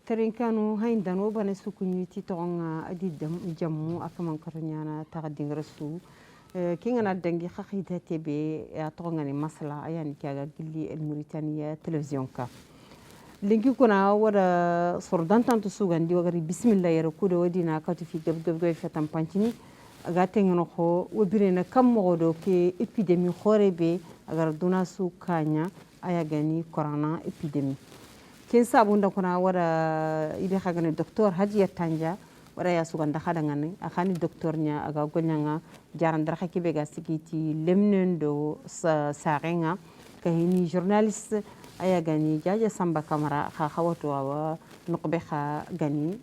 Terinkanu haindano bane sukunyiti tonga adi jammu akaman karanyana tagading rasu kingana dangi khakita tebe ya tonga ni masala ayani kiaga gilli el Mauritania television ka linki kuna wada sordantantu sugandi wagari bismillah yara kudo wadina katu fi gabgabgay fetam pancini aga tengano ko wabirena kam mogodo ke epidemi khorebe agar dunasu kanya ayagani corona epidemi ken sabunda kuna wara ibe khagane docteur Hajiya Tanja wara ya suganda khadangani akhani docteurnya aga gonyanga jarandra khakibe ga sikiti lemnendo sarenga kahini journaliste aya gani jaja Samba Camara kha khawto wa nuqbe kha gani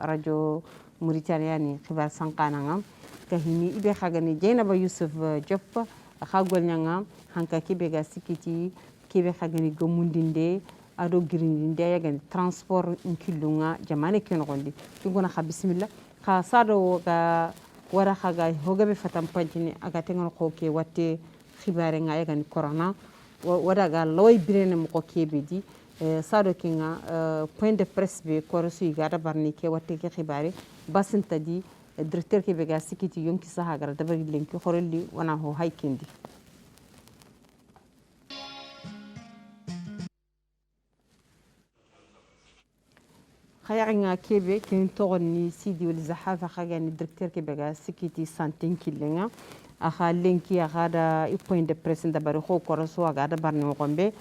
radio Mauritania ni khibar sanqananga kahini ibe khagani Jeynaba Yusuf Diop kha gonyanga hanka kibe ga sikiti kibe khagani gomundinde ado girindi yagan transport nkilunga jamane kenogondi ngona kha bismillah kha sado ga wara khaga hogabe fatam pantini aga tengal ko ke watte khibare nga yagan corona wada ga loy birene mo ko kebedi sado kinga point de presse be korsu ga da barni ke watte ke khibare basinta di directeur ke be ga sikiti yonki saha gara da bari lenki khorelli wana ho haykindi khayanga kebe ken togoni sidi wal zahafa khagani directeur kebe ga sikiti santin kilenga akha lenki agada point de presse ndabari ko korso agada barni mo gombe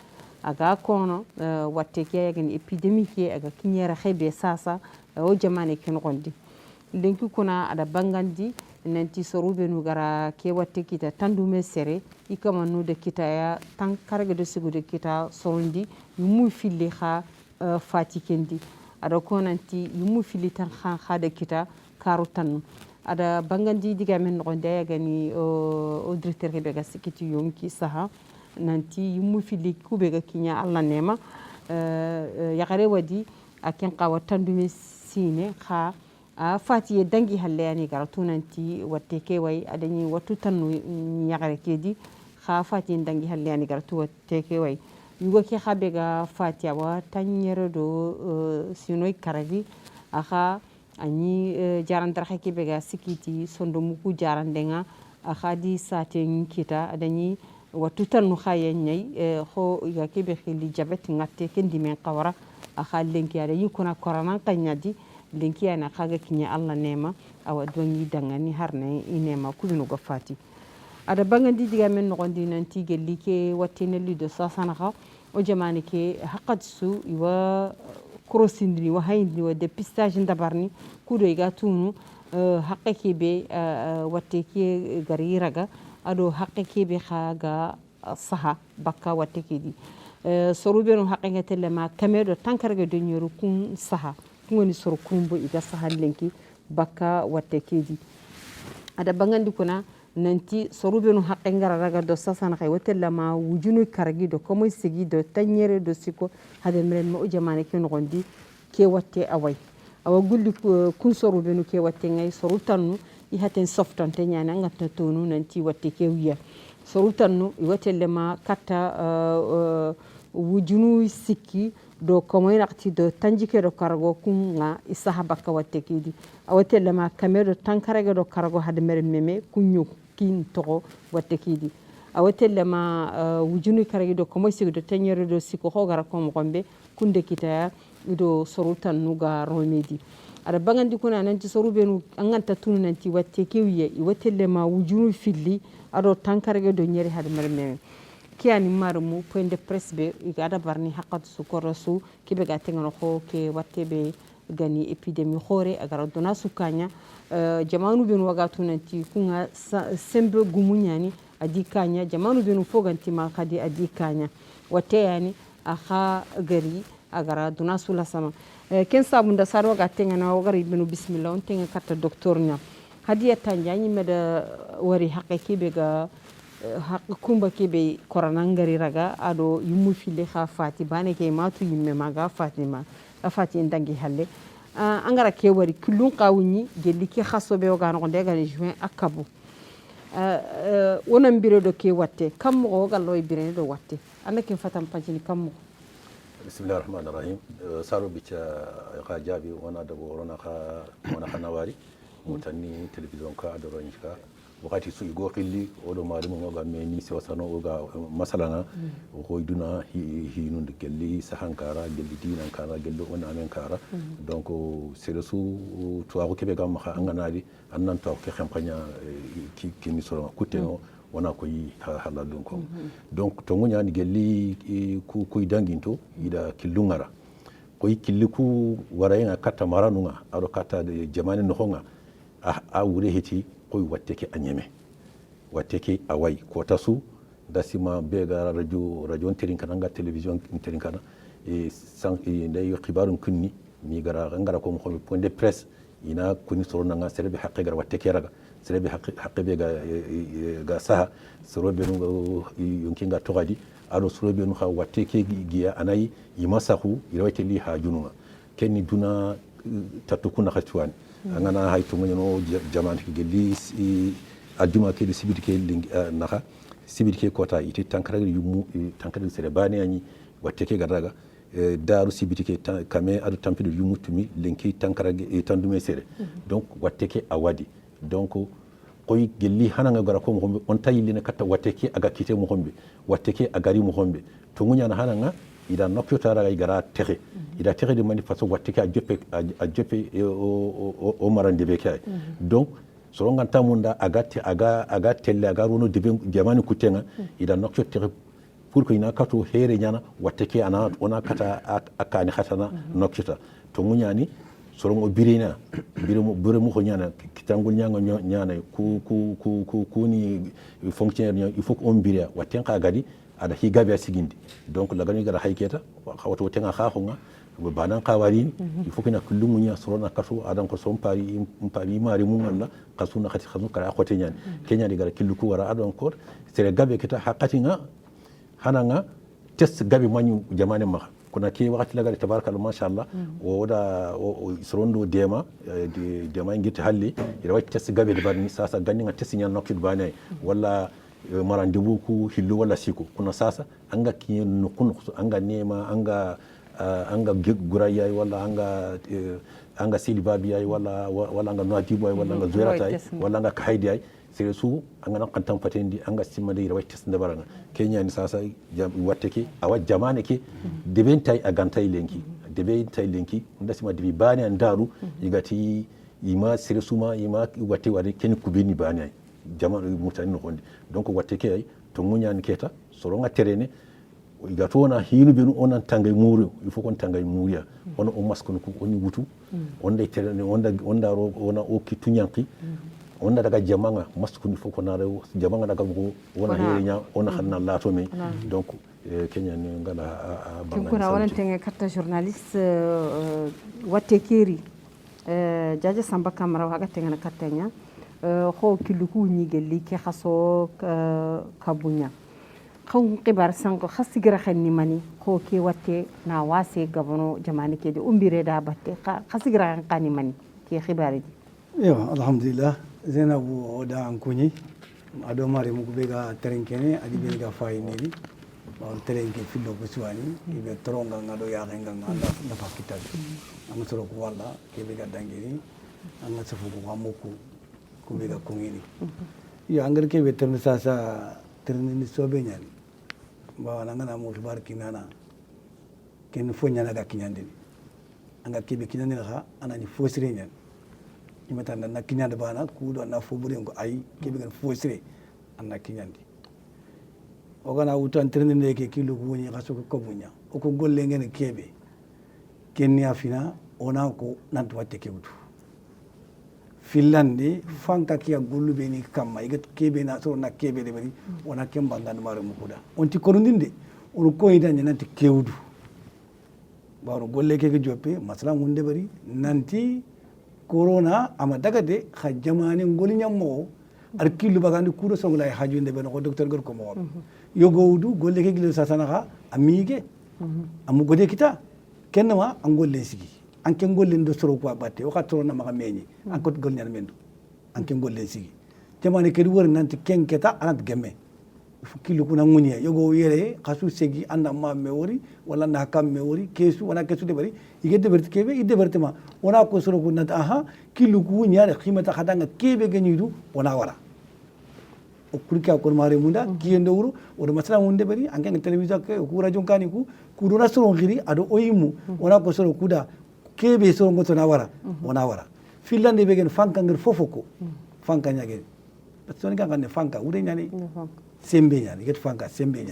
aga kono watte ke yagani epidemic ke aga kinyera khebe sasa o jamane ken gondi lenki kuna ada bangandi nanti sorube nu gara ke watte kita tandume sere ikama nu de kita ya tan karga de sigu de kita sorondi yumu fili kha fatikendi ada konanti yumu filitan khan khada kita karutan ada bangandi diga men no ndaya gani o directeur ke bega sikiti yonki saha nanti yumu fili kube ga kinya alla nema yagare wadi aken qawatan dumi sine kha a fati dangi halle yani garatu nanti watte ke way adani watu tanu yagare kedi kha fati dangi halle yani garatu watte ke way yugo ke khabe ga fatia wa tanyere do sinoy karagi akha ani jarandar khake be ga sikiti sondo muku jarandenga akha di sate kita adani watu tanu khaye nyai kho ya ke be khili jabet ngatte kendi men qawra akha lenki ada yikuna corona kanyadi lenki ana khaga kinya alla nema awa dongi dangani harne inema kulunu go fati ada bangandi diga men no gondi nanti gelli ke watine lido sasanaka o jamani ke haqadsu iwa krosindini wa hayndi wa dépistage ndabarni kudo iga tunu haqqe be watte ke gari raga ado haqqe be khaga saha bakka watte ke di sorube no haqqe ngatelle ma kamedo tankarga de nyoru kun saha ngoni soro kumbo iga saha lenki bakka watte ke di ada bangandi kuna nanti sorube no haqqe ngara raga do sasana kay wotella ma wujunu karagi do komoy sigi do tanyere do siko hade meren mo jamane ke nogondi ke watte away awa gulli kun sorube no ke watte ngay sorutanu i haten softante nyana ngatta tonu nanti watte ke wiya sorutanu i wotelle ma katta wujunu sikki do komoy nakti do tanjike do kargo kunga isaha bakka watte kidi awotelle ma kamero tankarage do kargo hade meren meme kunyu kin togo watte kidi awotelle ma wujunu karagi do komoy sigi do tanyere do siko hogara ko mo gombe kunde kita do sorutan nuga romedi ada bangandi kuna nanti sorube nu anganta tunu nanti watte kewiye I wotelle ma wujunu filli ado tankarage do nyeri hade merme kiani marumu point de presse be igada barni haqqat su korosu kibe ga tengano ko ke watte be gani epidemi khore agara dona sukanya jamanu benu wagatu nanti kunga sembe gumunyani adi kanya jamanu benu foganti ma khadi adi kanya watte yani akha gari agara duna sula sama ken sabunda sarwa ga tengana wagari benu bismillah on tenga katta docteur nya Hadiya Tanja nyi meda wari haqqe be ga haqq kumba kebe corona ngari raga ado yumu fili kha fati bane ke matu yimme maga fatima afati ndangi halle angara ke wari kulun qawni gelli ke khasso be wagano ko ndega ni juin akabu wonan biro do ke watte kam mo gallo bire do watte anake fatam pajini kam mo bismillahirrahmanirrahim saro bicha ka jabi wana da borona ka wana kanawari mutanni television ka da ron ka wakati su igo qilli odo malumu ga me ni se wasano ga masalana ko iduna hinun de gelli sahankara gelli dinan kara gelli wana amen kara donc c'est su to ko kebe ga ma anganadi annan to ke campagne ki ni so kuteno wana ko yi halalun ko donc to ngunya ni gelli ku danginto ida killungara ko killi ku warayna kata maranunga ado kata de jamani no honga a wure heti ko watteke anyeme watteke awai ko tasu dasima bega radio terin kana nga television terin kana e san e ndey khibarun kunni mi gara ngara ko mo point de presse ina kuni sorona nga serbe haqqe gara watteke raga serbe haqqe be ga saha sorobe no yonki nga togadi ado sorobe no ha watteke giya anayi imasahu irawake li ha junuma kenni duna tatukuna khatuani angana haytu ngono jamani gelli aduma ke de sibiti ke naha sibiti ke kota iti tankara yumu tankara sere bani ani watte ke gadaga daru sibiti ke kame adu tampido yumu tumi lenki tankara tandume sere donc watte ke awadi donc koy gelli hananga gara ko mo on tayilina katta watte ke aga kite mo hombe watte ke agari mo hombe to ngunya na hananga ida nokyo tara gara tere ida tere de manifesto watte ke a joppe o marande be kay donc so ngan tamunda aga telle aga rono de jamani kutenga ida nokyo tere pour ko ina kato here nyana watte ke ana ona kata akani khatana nokita to munyani sorongo birina biremu ko nyana kitangul nyana ku ni fonctionnaire il faut on biria watten ka gadi ada higabe sigindi donc la gani gara hayketa wato tenga khahunga banan qawari il faut kina kullu munya sorona kaso adan ko son pari mari mun Allah kasuna khati khazu kara khote nyani kenya di gara killu ku wara adon ko sere gabe kita haqatinga hananga test gabe manyu jamane ma kuna ke wakati laga tabarakallah masha Allah woda sorondo dema ngiti halli ira wacce test gabe barni sasa ganni nga test nyana nokti bane wala marandibu ku hillu wala siko kuna sasa anga kinye nukun anga nema anga guraya wala anga silibabi yayi wala anga noatibu yayi wala anga zuerata yayi wala anga kaidi yayi sere su anga nan kantan patendi anga simma de rawai test ndabaranga kenya ni sasa watteke awa jamane ke debentay agantay lenki nda sima debi bani andaru igati ima sere suma ima watte wade ken kubini bani yayi jamanu mutani no honde donc watteke yayi to munyani keta soronga terene igato wona hinu benu onan tangay muru il faut kon tangay muriya on o maskon ko oni wutu on day terene onda ro wona o ki tunyanki onda daga jamanga maskuni foko na rew jamanga daga ko wona herinya ona xanna lato me donc kenya ni ngala banga ko rawan tenge katta journaliste watte keri jaja samba kamara waga tenge kattanya ho kiluku ni gelli ke khaso kabunya xaw xibar sanko xasigira xenni mani ko ke watte na wase gabano jamani ke de umbire da batte xasigira xani mani ke xibari yo alhamdulillah Zainabu da Ankunyi ado mari mu bega terenkene adi bega fayini ba terenke fillo buswani ibe toronga ngado ya renga ngada na fakita am soro ko wala ke bega dangiri am safu ko amuku ko bega kongini ya angar ke veterni sasa terni sobe nyani ba nangana mu bar kinana ken fo nyana ga kinyande anga ke be kinyande ha anani fosire nyani imata na kinyande bana kudo na fo burengo ay ke be fosire anna kinyande ogana utan terni ne ke kilu ko woni kaso ko bunya o ko golle ngene kebe kenni afina ona ko nanto watte kewtu Finlandi fanka kiya gollu be ni kamma igat kebe na so na kebe de bari ona kemba ndan mare mukuda onti korundinde on ko ida nanti kewdu baro golle ke joppe masala munde bari nanti corona ama daga de kha jamani ngoli nyammo ar kilu bagandi kudo songla haju inde ben ko docteur gor ko mo yogowdu golle ke gilo sasana kha amige amu gode kita kenma angolle sigi anke golle ndo soro ko batte o khatoro na maka meñi anko gol nyal mendu anke golle sigi jamani ke wor nanti kenketa anat gemme killu kuna ngunya yogo yere kasu segi anda ma mewori wala na kam mewori kesu wana kesu de bari ige de berti kebe ide bertema wana ko soro kunna aha killu kunya re khimata khadanga kebe ganyidu wana wara o kurika ko mare munda kiyende wuro o masala munde bari angen television ke ku radio kani ku dona soro ngiri ado oyimu wana ko soro kuda kebe soro ngoto na wara wana wara finlande begen fanka ngir fofoko fanka nyage soni kan ne fanka ure nyani sembe nyani get fanka sembe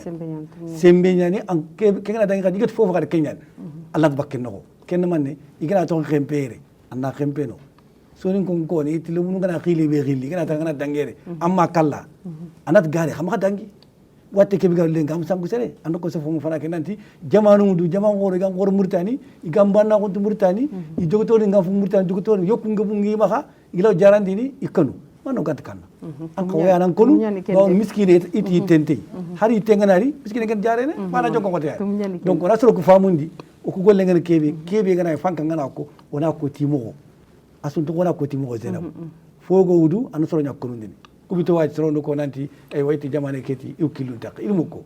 nyani an ke ngana dangi get fofo kada kenyan allah bakke no ken manne igana to khempere anna khempeno soni ko ni tilu mun ngana khili be khili ngana tangana dangere amma kala anat gari xam dangi watte ke bigal len gam sangu sere ando ko so fo fana ke nanti jamanu mudu jamanu ngoro gam ngoro murtani igam banna ko murtani I jogoto ni ngam fu murtani jogoto yokku ngabu ngi maxa iglaw jarandini ikanu mano gant kan an ko yanan konu ba miskine iti tente hari tenganari miskine gan jarene mana jonko ko te donc on asro ko famundi o ko golle ngana kebe gana fanka ngana ko wona ko timo asun to wona ko timo zenab fogo wudu an soro nyakonu ndini kubito waji soro ko nanti ay wayti jamane keti ukilun tak ilmu ko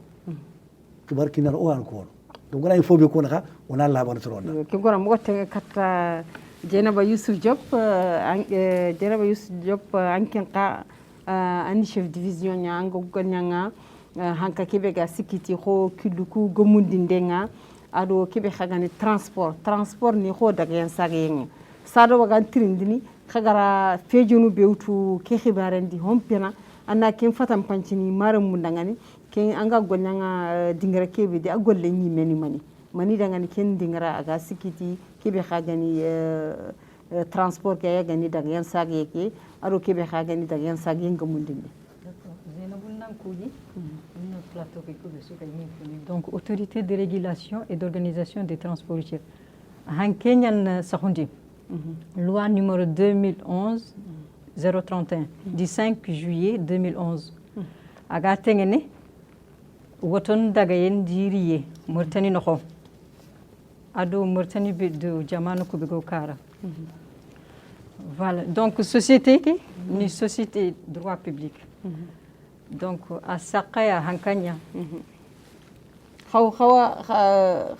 tubarkinar o an ko donc ngana fobe ko naka wona laban soro na ke gora mo te katta Jenaba Youssouf Diop anken ka ani chef division nya ngo gonyanga hanka kebe ga sikiti ho kiduku gomundi ndenga ado kebe khagani transport ni ho daga yan sagayen sado waga trindini khagara fejunu bewtu ke khibarendi hompena anna ken fatam pancini mara mundangani ken anga gonyanga dingara kebe de agolle nyi mani dangani ken dingara aga sikiti kebe khagani transport ke gani daga yan sage ke aro kebe khagani daga yan sage ngamundinde donc autorité de régulation et d'organisation des transports routiers han kenyan sahundi loi numéro 2011 031 du 5 juillet 2011 aga tengene woton daga yen diriye murtani noko ado murtani de jamano ko be go kara voilà donc société qui ni société droit public donc a saqaya hankanya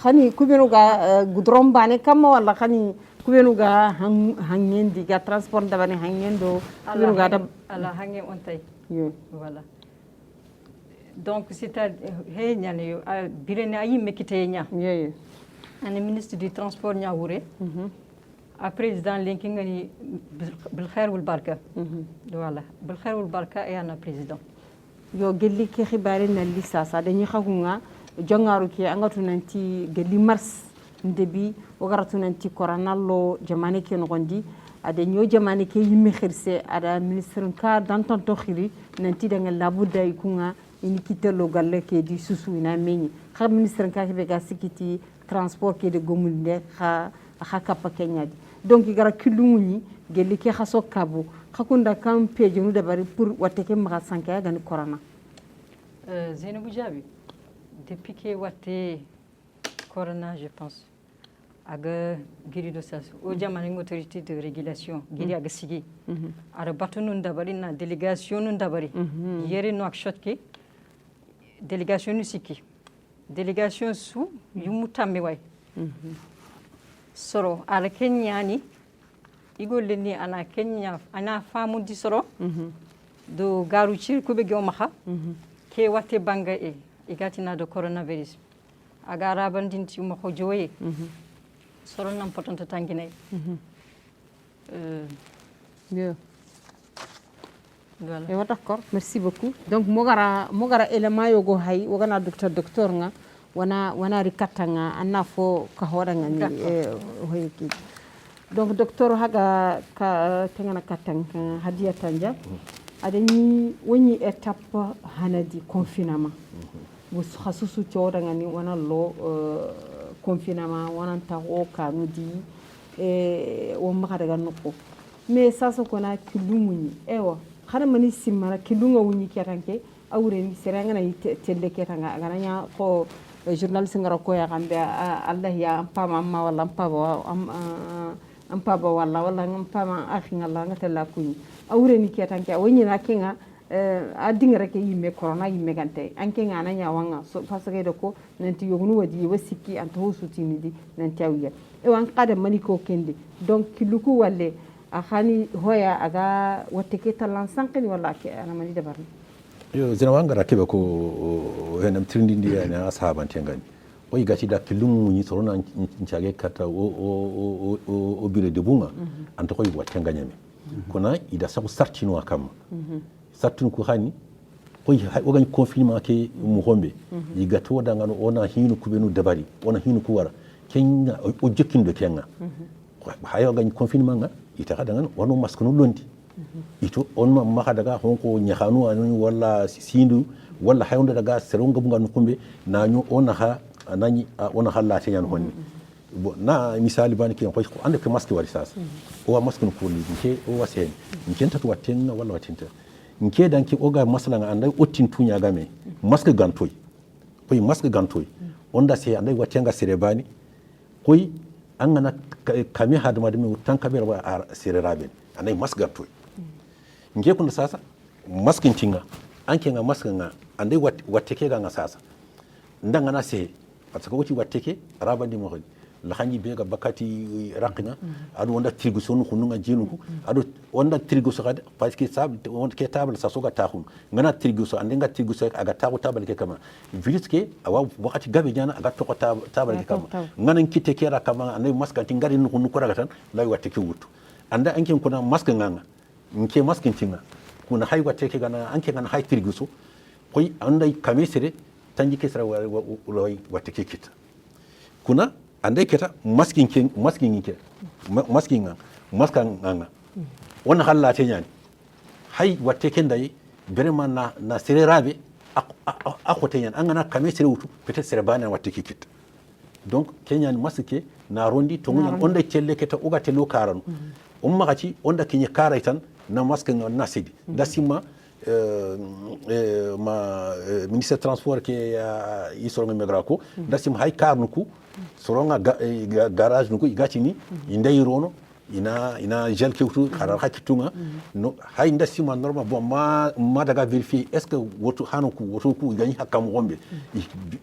khani kubenuga gudrom bane kam wala khani kubenuga hangendi ga transport da bane hangendo kubenuga da ala hange on tay voilà donc c'est à he nyane yo birene ayi mekite nya un ministre du transport nya wure a président linking ni bil khair wal barka voilà bil khair wal barka et un président yo gelli ke xibare na lisasa dañuy xagunga jongaru ke angatu nanti gelli mars ndebi o garatu nanti coronallo jamane ke no gondi ade ñoo jamane ke yimmi xirse ada ministre ka danton to xiri nanti da nga labuda ikunga ini kitelo galle ke di susu ina meñi xa ministre ka be ga sikiti transport ke de gomulde xa kapa kenyadi donc igara kilungi gelli ke xaso kabo khakunda kam peje nu dabari pour wateke ma sanka gani corona Zainabou Diaby depuis que watte corona je pense aga giri do sas o jamani autorité de régulation giri aga sigi ara batunu dabari na délégation nu dabari yere no akshot ke délégation nu siki délégation su yumutambe way soro ala kenyani igol ni ana kenya ana famu di soro do garu ci ko be goma ke watte banga igatina do coronavirus agara bandinti mo ko joye soro nam potonto tangine bien voilà d'accord merci beaucoup donc mogara élément yogo hay wogana docteur nga wana rikatanga anna fo ka horanga ni hoyki donc docteur haga ka tengana katanga hadiya tanja adani woni étape hanadi confinement bus khasusu chodanga ni wana lo confinement wana ta o kanudi o maka daga noko mais sasa kona kilumuni ewa khana mani simara kilunga wuni ketanke awre ni seranga na telle ketanga gananya ko journaliste ngara ko ya gambe Allah ya ampama amma wala ampaba wala ampama akhi ngala ngata la kuni awre ni ketanke woni na kinga a dingere ke yimme corona yimme gante anke ngana nyawanga so fasage de ko nanti yognu wadi wasiki anta hosutini di nanti awiya e wan qada maniko kende donc kiluku walle a khani hoya aga wateke talan sankini wala ke ana mani de barni yo zina wanga rakibe ko henam trindi ndi na ashaban tengani o igati da kilum ni sorona nchage kata o bire de bunga anta ko watenganyame kuna ida sabu sartino akam sartino ko hani ko ogani confinement ke mu hombe yigato daga no ona hinu kubenu dabari ona hinu ku wara kenya o jekkindo kenga hayo ogani confinement nga ita kada ngan wono maskunu londi ito on ma maka daga honko nyahanu anu wala sindu wala hayonda daga seronga bunga nukumbe nanyo ona ha anani ona halla ta yan honni na misali bani kiyan ko ande ke maski wari sasa o maskunu ko ni nke o wasen nke tatu waten wala watinta nke dan ki oga masala nga andai otin tunya game maski gantoy koy maski gantoy onda se andai watenga serebani koy an gana kami hadama da mai tan kabir ba a sire rabin anai masgar toy nge kun sasa maskin tinga an kenga maskin nga andai watteke ga sasa ndanga na se pataka wuci watteke rabandi mo la hanji be ga bakati raqina adu wanda trigu sonu khununga jinuku adu wanda trigu so kada parce que sab wanda ke table sa soga takhun ngana trigu so andinga trigu so aga tagu table ke kama virus ke awa wakati gabe jana aga to table ke kama ngana kite kera kama andai maska tingari nu khunu kora gatan lay watte ke wutu anda anke kuna maska nganga nke maskin tinga kuna hay watte ke gana anke ngana hay trigu so koy andai kamesere tanji ke sara watte ke kita kuna andai keta maskin nga wannan halla ta yani hay watte ken dai vraiment na sere rabe akote yan an gana kame sere wutu peut-être sere bana watte kikit donc kenyan masike na rondi to ngun onda celle keta uga te lokaran makati onda kinye karaitan na maskin na sidi dasima ma ministre transport ke isoro ngegrako dasim hay karnuku soronga garage nuku igatini indai rono ina gel kewtu xarar hakitunga no hay ndasima normal bon ma daga vérifier est ce que wotu hanuku wotu ku gani hakam gombe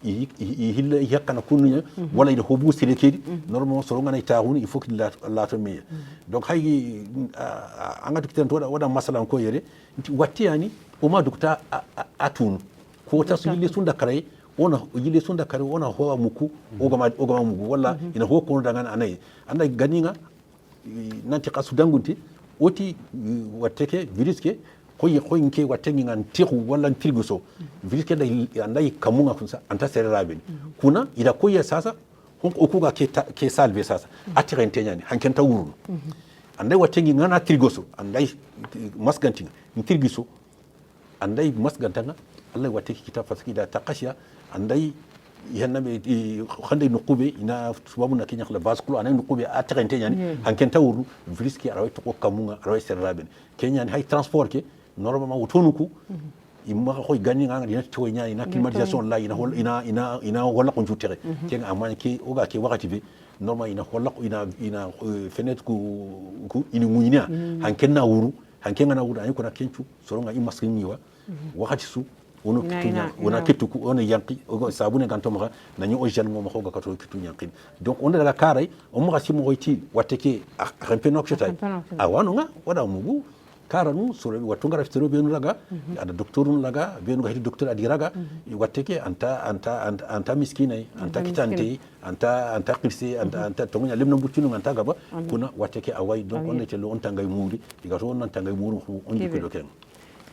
hilla yakana kununya wala ida hobu selekedi normal soronga na taawuni il faut que la to meya donc hay anga dikten to wada masalan ko yere watti yani o ma dukta atun ko ta su yille sunda kare ona yille sunda kare ona ho muku ogama muku wala ina ho ko daga anay ganinga nanti kasu dangunti oti wateke virus ke koy nke watengi ngan tihu wala tilguso virus ke da andai kamunga kunsa anta serabin kuna ida koy sasa honko okuga ke salve sasa atire ntenyani hankenta wuru andai watengi ngana tilguso andai masgantinga tilguso andai masgantanga Allah wateke kita fasiki da takashiya andai yanna be khande nukube ina subabu na kenya khla baskulu anan nukube atrente yani hanken tawuru vriski arawai to kamunga arawai serraben kenya hay transport ke normalement wutonuku imma ko gani nga ina to nya ina climatisation la ina wala ko jutere kenga amani ke oga ke wakati be normal ina wala ina fenêtre ku ini muina hanken na wuru hanken na wuru ay ko na kenchu soronga imaskiniwa wakati su wono kitunya wona kituku wono yanki o sabune ganto maka nanyo o jan mo hoga kato kitunya yankin donc on daga karay o mo kasi mo hoyti wateke rempeno kshotay awano nga wada mugu karanu sore watunga raftero benu laga ada doktorun laga benu hedi doktor adi raga wateke anta miskinai anta kitante anta qirsi anta tongunya lemna butinu anta gaba kuna wateke awai donc on était on tangay muri digato on tangay muri on dikodo ken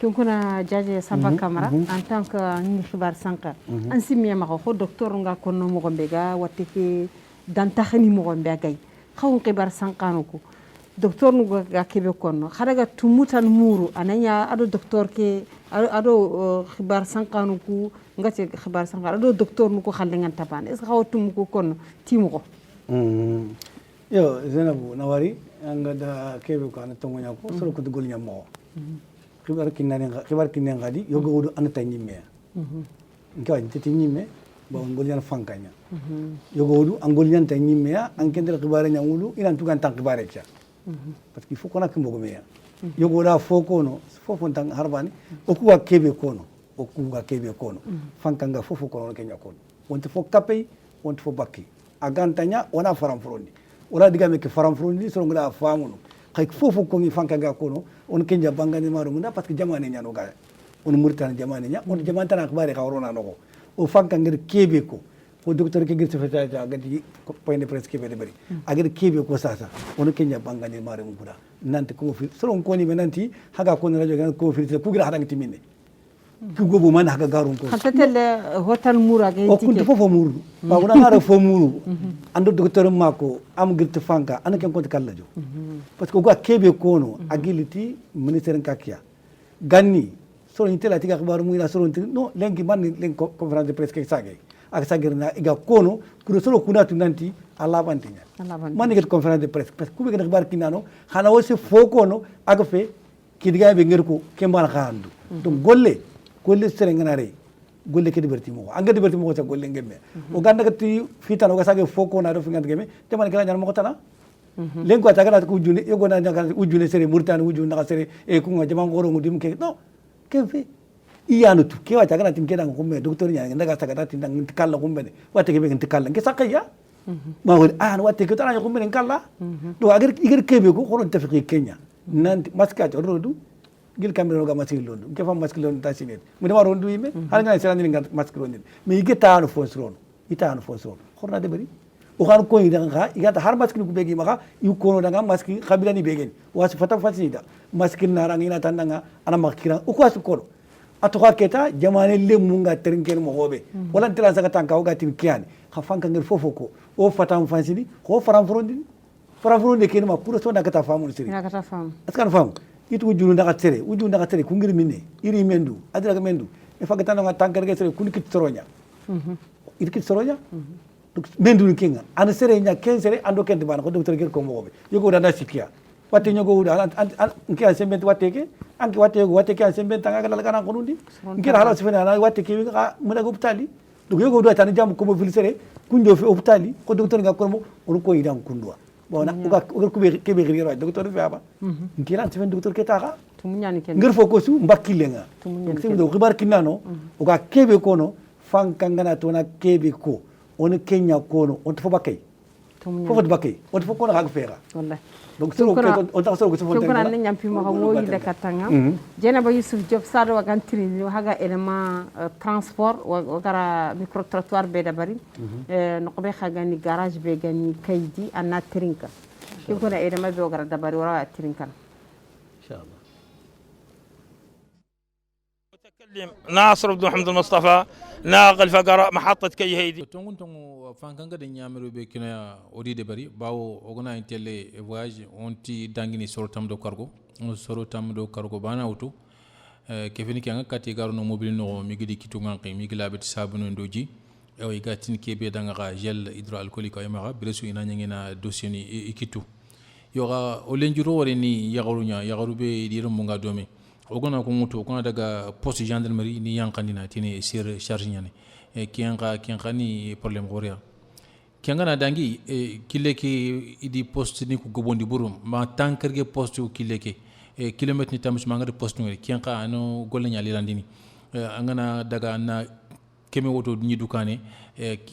kuna jaje Samba Camara en tant que ni xibar sanka an simya ma ko docteur nga ko no mo gombe ga wateke dan taxani mo gombe gay xawun xibar sankano ko docteur nu ga kebe konno xaraga tumutan muru ananya ado docteur ke ado xibar sankano ko ngati xibar sankano ado docteur nu ko xalle ngan taban est ce xawatum ko konno timu ko yo Zainabu nawari anga da kebe ko an tongonya ko solo ko dugol nyamo kibar kinne ngadi yogo wudu anata nyimme nka ntiti nyimme ba ngol yan fankanya yogo wudu angol yan ta nyimme ya ankendel kibar nya wulu ilan tugan tan kibar cha parce qu'il faut qu'on a kimbo meya yogoda fo kono fofon tan harbani o kuwa kebe kono o kuwa kebe kono fankanga fofo kono kenya kono wonte fo kapei wonte fo bakki agantanya wana faramfrondi wala diga meke faramfrondi so ngada famuno kay fofo ko ngi fankanga kono on kenya bangani maro munda parce que jamane nyano ga on murtan jamane nya on jamane tan akbare ka worona noko o fankanga kebe ko o docteur ke girte feta gadi point de presse kebe de bari agir kebe ko sasa on kenya bangani maro munda nanti ko fi soron ko ni menanti haga ko radio gan ko fi ku gira hadang timine ku gobo man haga garun ko khatatele hotel mura ga o kunta fofo muru ba wona ngara fo muru ando docteur mako am girte fanka an ken ko kallajo parce que ko kebe ko no agility ministère kakia ganni soron tela tiga xabar mu ina soron no lengi man len conférence de presse ke sage ak sagirna iga kono ku soro kunatu nanti Allah bantinya man ngi conférence de presse parce que ku be xabar kinano xana wose foko no aga fe kidiga be ngir ko kembal xandu donc golle serenganare golle ke diverti mo anga diverti mo sa golle ngemme o ganda ka ti fitano ga sage foko na do fi ngame jaman kala nyal mo tana len ko tagana ko ujune yogo na nyaka ujune sere murtan ujune na sere e ku ngama ngoro ngudim ke no ke fe iyanu tu ke wa tagana tim ke dang ko me docteur nya ndaga tagata tin dang kala ko me wate ke be ngi kala ke sakaya ma wol an wate ke tana ko me kala do agar igir kebe ko horon tafiqi kenya nanti maska to rodu gil camera ga maski londo ke fam maski londo ta sinet mu dama rondu yime hal nga sera ni ngat maski londo mi igeta no fosron itano fosron horna de bari o kan ko ida nga igata har maski ku begi maka yu kono daga maski khabila ni begen was fata fasida maski narang ina tananga ana makira o ko asu kono atoka keta jamane le munga trinken mo hobe wala tira saka tanka o gatin kiani khafanka ngir fofoko o fatam fansidi ko faram frondi ken ma puro so daga ta famu siri daga ta famu askan famu itu wujulu ndaga tere ku ngir minne iri mendu adira ga mendu e fagata nga tankar ga sere kun kit soronya it kit soronya mendu ni kinga an sere nya ken sere ando ken dibana ko docteur gel ko mo be yogo danda sikia watte nyogo uda anki an sembe watte ke anki watte ke an sembe tanga ga kana ko nundi ngira hala sifena na watte ke ga muda go hopitali do yogo do tan jam ko mo fil sere kunjo fi hopitali ko docteur ga ko mo on ko idan kundwa bona uga ke be giri docteur fi aba ngira sefen docteur ke taga tumunyani ken ngir foko su mbakilenga sim do xibar kinano uga kebe kono fankanga to na kebe ko on kenya kono on to bakay foko bakay on foko na ga fera wallahi donc sero ko on ta sero ko fo tengana na nyampi mo ko ngoyi le katanga jena ba Yusuf Diop sado wa gantri haga element transport wa gara micro trottoir be da bari no ko be haga ni garage be gani kaydi anna trinka ko na element be gara da bari wara trinka inshallah متكلم ناصر بن محمد المصطفى ناقل فقراء محطة كي هيدي تونغ تونغ فانكانغا دي نيامرو بي كنا اودي دي بري باو اوغنا انتلي فواياج اونتي دانغيني سورتام دو كارغو سورتام دو كارغو بانا اوتو كيفيني كانغا كاتي غارو نو موبيل نو ميغدي كيتو غانقي ميغلابت صابونو ندوجي او يغاتين كيبي دانغا جل هيدرو الكوليك اي ماغا بريسو انا نيغينا دوسيني ايكيتو يوغا اولنجرو وريني يغارو بي ديرم مونغا دومي ogona ko mutu ko daga poste gendarmerie ni yankandina tini sur charge nyane kiyanka ni problème goria kiyanga na dangi kille ki idi poste ni ko gobondi burum ma tankerge poste kille ki kilomètre ni tamus mangade poste ngori kiyanka ano golle nyali landini angana daga na keme woto ni dukane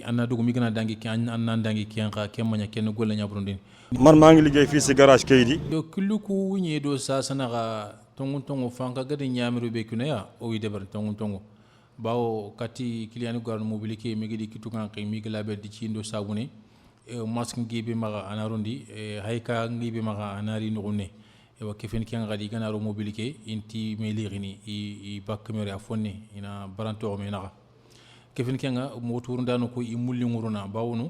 anna dugu mi gana dangi ki anna dangi kiyanka kemanya ken golle nyabrondini man mangi liggey fi ci garage kaydi do kullu ku wunye do sa sanaga tongo fanka gadi nyamiru be kunaya o wi debar tongo bawo kati client gar mobilité mi gidi kitu kan mi gila be di cindo sabune mask ngibe maga anarundi hayka ngibe maga anari nugune e wa kefen kan gadi kana ro mobilité inti melirini i bakmere afonni ina baranto me naga kefen kan mo turndano ko i mulli nguruna bawnu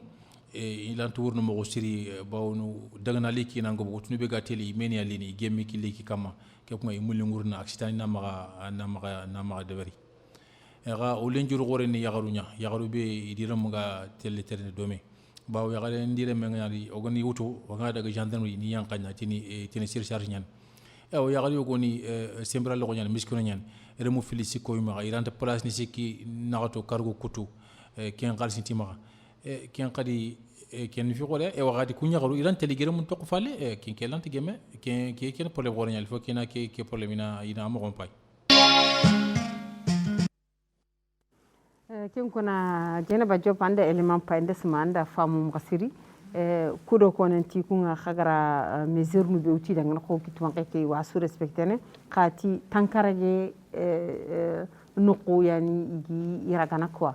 ilan tourno mo siri bawnu dagana liki nango butunu be gateli meni alini gemmi kiliki kama kepma i mulli nguruna accident na maga debari ga olenjuru gore ni yagaru be idiram ga tele terne dome bawo yagare ndire mengari ogoni wuto waga daga gendarmerie ni yankanya tini sur charge nyan o yagari ogoni sembral ko nyan miskino nyan remo filisi ko ma iranta place ni sikki nagato cargo kutu ken qalsin timaga ken qadi ken fi qole e wagati kunya garu iran teligere mun to fale ken kelan tigeme ken problème gornya il faut kena ke problème ina mo compay ken kuna Jenaba Job ande element pande smanda famu ngasiri kudo konenti kunga khagara mesure nu be uti dangan ko kitwan ke wasu respectene khati tankaraje nuqu yani igi iragana quoi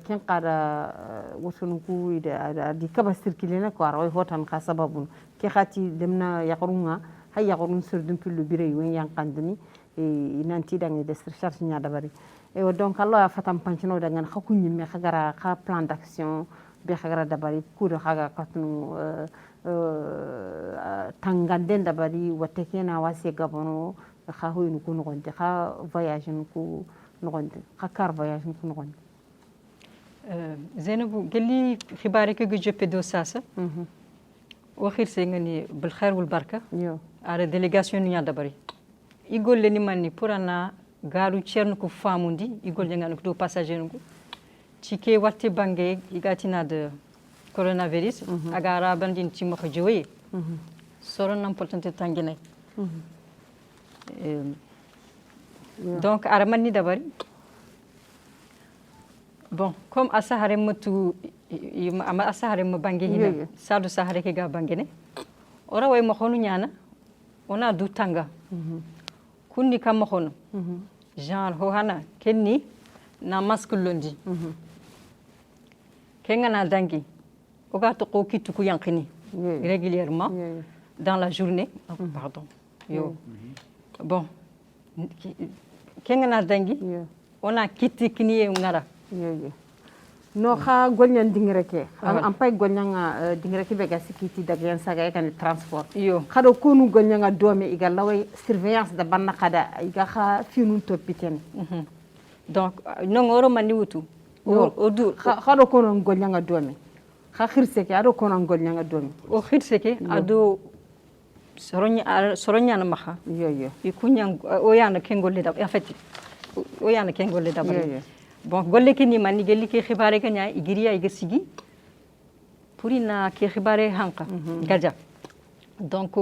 ken qada wotunuku ida di kaba circulena quoi roy hotan ka sababun ke khati demna yaqrunga hay yaqrun surdum pillu bire wen yankandini nanti dangi des recherche nya dabari donc Allah fatam pancino dangan khakunyi me khagara ka plan d'action be khagara dabari kudo khaga katnu tanganden dabari watekena wasi gabono kha hoynu ku nogonde kha voyage ku nogonde kha car voyage ku nogonde زينب قال لي خبارك جوبي دو ساسا واخير سيغني بالخير والبركه على ديليغاسيون نيا دبري يقول لي ماني بورانا غارو تشيرنكو فاموندي يقول لي نانكو دو باساجيرنكو تيكي واتي بانغي يغاتينا دو كورونا فيروس اغارا باندين تي مخ جوي سورون امبورتانتي تانغيناي دونك ارماني دبري bon comme asahare mutu ama asahare mu bangi hina sadu sahare ke ga bangene ora way mo khonu nyana ona du tanga kunni kam mo khonu genre ho hana kenni na masque londi kenga na dangi o ga to ko kitu ku yankini régulièrement dans la journée pardon yo bon kenga na dangi ona kiti kiniye ngara no kha golnyan dingreke am pay golnyanga dingreke be gasikiti dagyan saga kan transport yo khado konu golnyanga dome iga laway surveillance da banna khada iga kha finun topiten donc no ngoro mani wutu o du khado kono golnyanga dome kha khirseke ado kono golnyanga dome o khirseke ado soronya na maha yo ikunya o yana kengole da en fait o yana kengole da bon golle ke ni mani gelli ke khibare ka nya igiriya igasigi purina ke khibare hanka gaja donc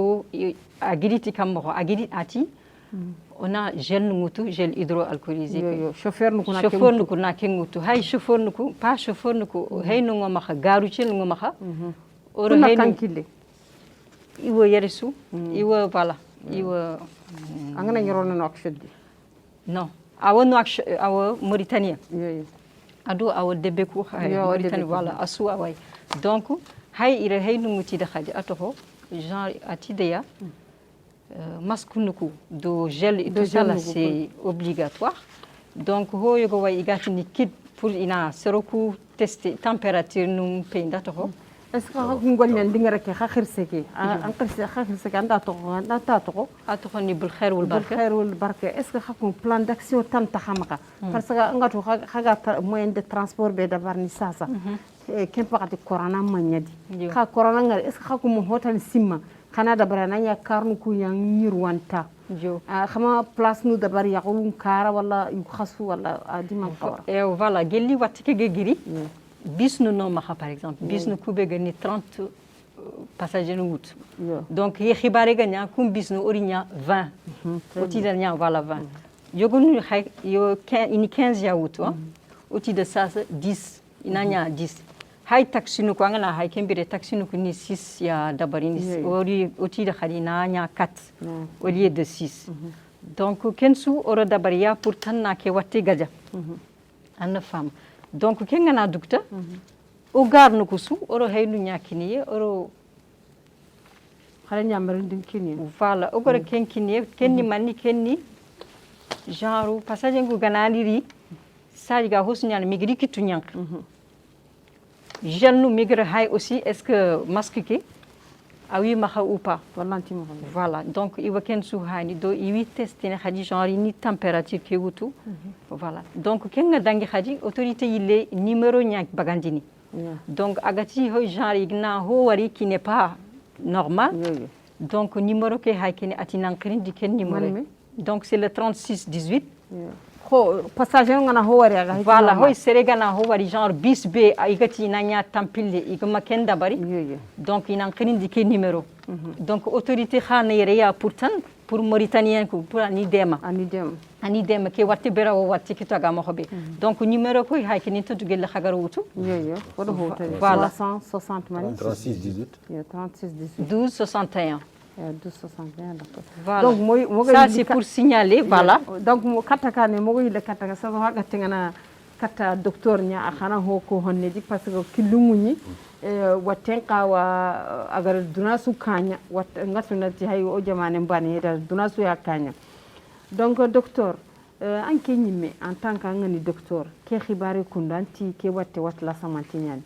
agiriti kammo agiri ati ona gel ngutu gel hydroalcoolisé chauffeur nuku na kengutu hay chauffeur nuku pas chauffeur nuku hay no ngoma kha garu chel ngoma kha oro hay kankile iwo yeresu iwo voilà iwo angana yorona no akshedi non awo no awo Mauritanie ado awo debeku Mauritanie voilà asu away donc hay ire hay no muti da khadi atoko genre atideya maskunuku do gel et tout ça là c'est obligatoire donc ho yogo way igatini kit pour ina seroku tester température num peinda toko est ce que hakun golnyan dingareke khakhir an khakhir seke anda to atoko ni bil khair wal barka est ce que hakun plan d'action tam tahamaka parce que ngato khaga moyen de transport be da barni sasa ken pakati corona manyadi kha corona ngal est ce que hakun mo hotan simma kana da barana ya karnu ku yang nyirwanta jo khama place nu da bar yaqulun kara wala yu khasu wala adima qawra et voilà gelli watike gegiri bis no maha par exemple bis no kube gani 30 passagers no wut donc ye khibare ganya kum bis no orinya 20 oti dernier voilà 20 yogonu hay yo 15 ya wut oti de ça 10 inanya 10 hay taxi no kwanga hay kembere taxi no ni 6 ya dabarini oti de kharina nya 4 au lieu de 6 donc kensu oro dabariya pour tanna ke watti gaja anna femme donc kenga na docteur o garnu kusu oro haynu nyakiniye oro xala nyambaru din kiniye voilà o gore kenkiniye kenni manni kenni genre passage ngu ganaliri sadi ga hosnyal migri kitu nyank jelnu migre hay aussi est ce que masque ke awi maha ou pas voilà donc il va ken su hani do iwi tester khadi genre ni température ke wutu voilà donc kenga dangi khadi autorité yille numéro nyak bagandini donc agati ho genre igna ho wari qui n'est pas normal donc numéro ke hay ken atinan krin di ken numéro donc c'est le 36 18 passage ngana ho wari aga voilà hoy seregana ho wari genre bis be igati nanya tampille igama kenda bari donc inan kindi ke numéro donc autorité khana ya pourtant pour mauritanien ko pour ani dema ke watti bera o watti kitaga mo hobe donc numéro ko hay kini to dugel khagaro wutu voilà 160 mani 36 18 36 18 12 61 1261 d'accord voilà. Donc ça c'est pour signaler voilà donc mo kataka ne mo yile kataka sa ho ga tingana kata docteur nya akhana ho ko honne di parce que kilumuñi watten qawa agar dunasu kanya wat ngatuna ti hay o jamane mbani da dunasu ya kanya donc docteur an ke ñimme en tant que ngani docteur ke xibari kundanti ke watte wat la samantiñan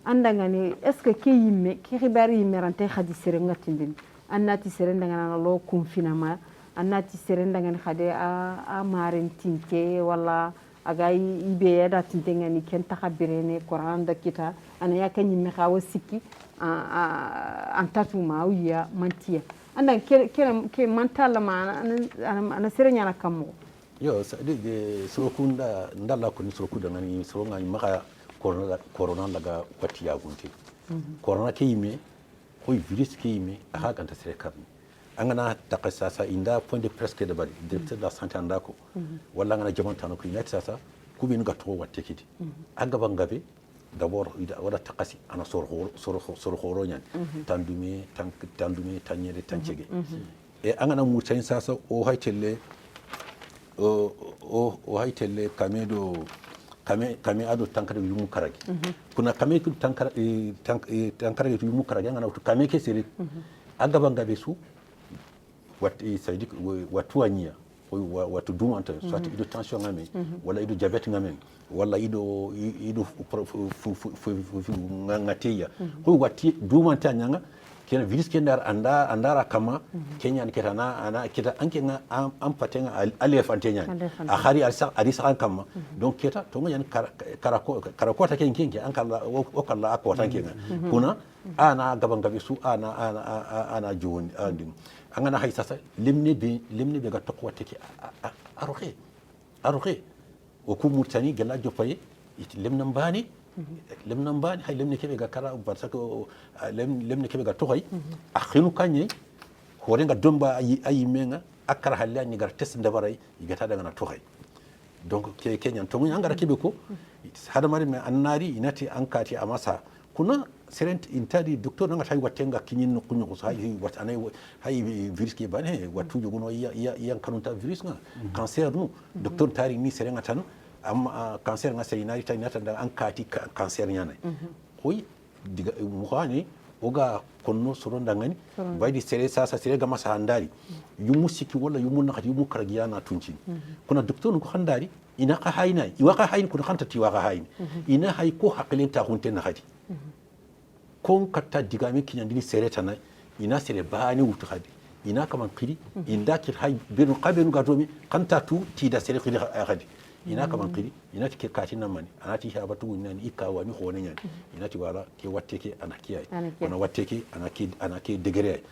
anda ngani est ce que ke yimme ke xibari yimerante khadi sere ngatindin annati serenda ngana lo confinement annati serenda ngani khade a marentinke wala aga ibe yada tintengani ken takhabirene Quran da kita ana yakanyi me khawa sikki antatu mawiya mantiya anda ke mantala ma ana serenya na kammo yo de surokunda ndalla ko ni surokunda ngani suronga maka corona laga kwatiya gunti corona ke yime koy virus ke yime aha kanta sere karni angana takasasa inda point de presse de bari directeur de la santé andako wala ngana jamantano ko net sasa kubinu gato watte kiti aga bangabe d'abord wala takasi ana sor khoro nyan tandume tanyere tanchege e angana mutane sasa o haytelle o haytelle kame ado tankare yumu karagi kuna kame ku tankare yumu karagi angana to kame ke sere aga bangabe su wati saydik watuanya watu dumanta soit ido tension ngame wala ido diabète ngame wala ido ngateya ko wati dumanta nyanga kena virus kendar andara kama kenya ketana ana kita anke nga ampatenga alef antenya akhari alisa kama donc keta to ngan karakota kenke ankala okalla akota kenga kuna ana gabangabe su ana joni andim angana hay sasa limni be ga tokwa teki aroxe o ku murtani gella jopaye limnan bani hay limni kebe ga kara parce que limni kebe ga toxay akhinu kanye hore nga domba ayi menga akara halle ni gar test ndabaray igata daga na toxay donc kenyan to ngara kebe ko hada mari me annari inati ankati amasa kuna serent intadi docteur nga tay watenga kinyin no kunyo so hay watane hay virus ke bane watu jogono yan kanunta virus nga cancer no docteur tari ni serenga tan am cancer nga serinari tay nata da ankati cancer nyana koy diga muhani oga konno soronda ngani baydi sere sasa sere ga masa handari yumu siki wala yumu nakati yumu karagiyana tunci kuna docteur ko handari ina ka hayna iwaka hayn kuna khanta tiwaka hayn ina hay ko haqilin ta hunte nakati kon katta digame kinyandini sereta na ina sere bani wutu khadi ina kaman qiri inda kir hay benu qabenu gadomi kanta tu tida sere qiri khadi ina kaman qiri ina tike kati namani anati habatu nani ikawa ni khone nyani ina ti wala ke watteke anakiya ona watteke anake degere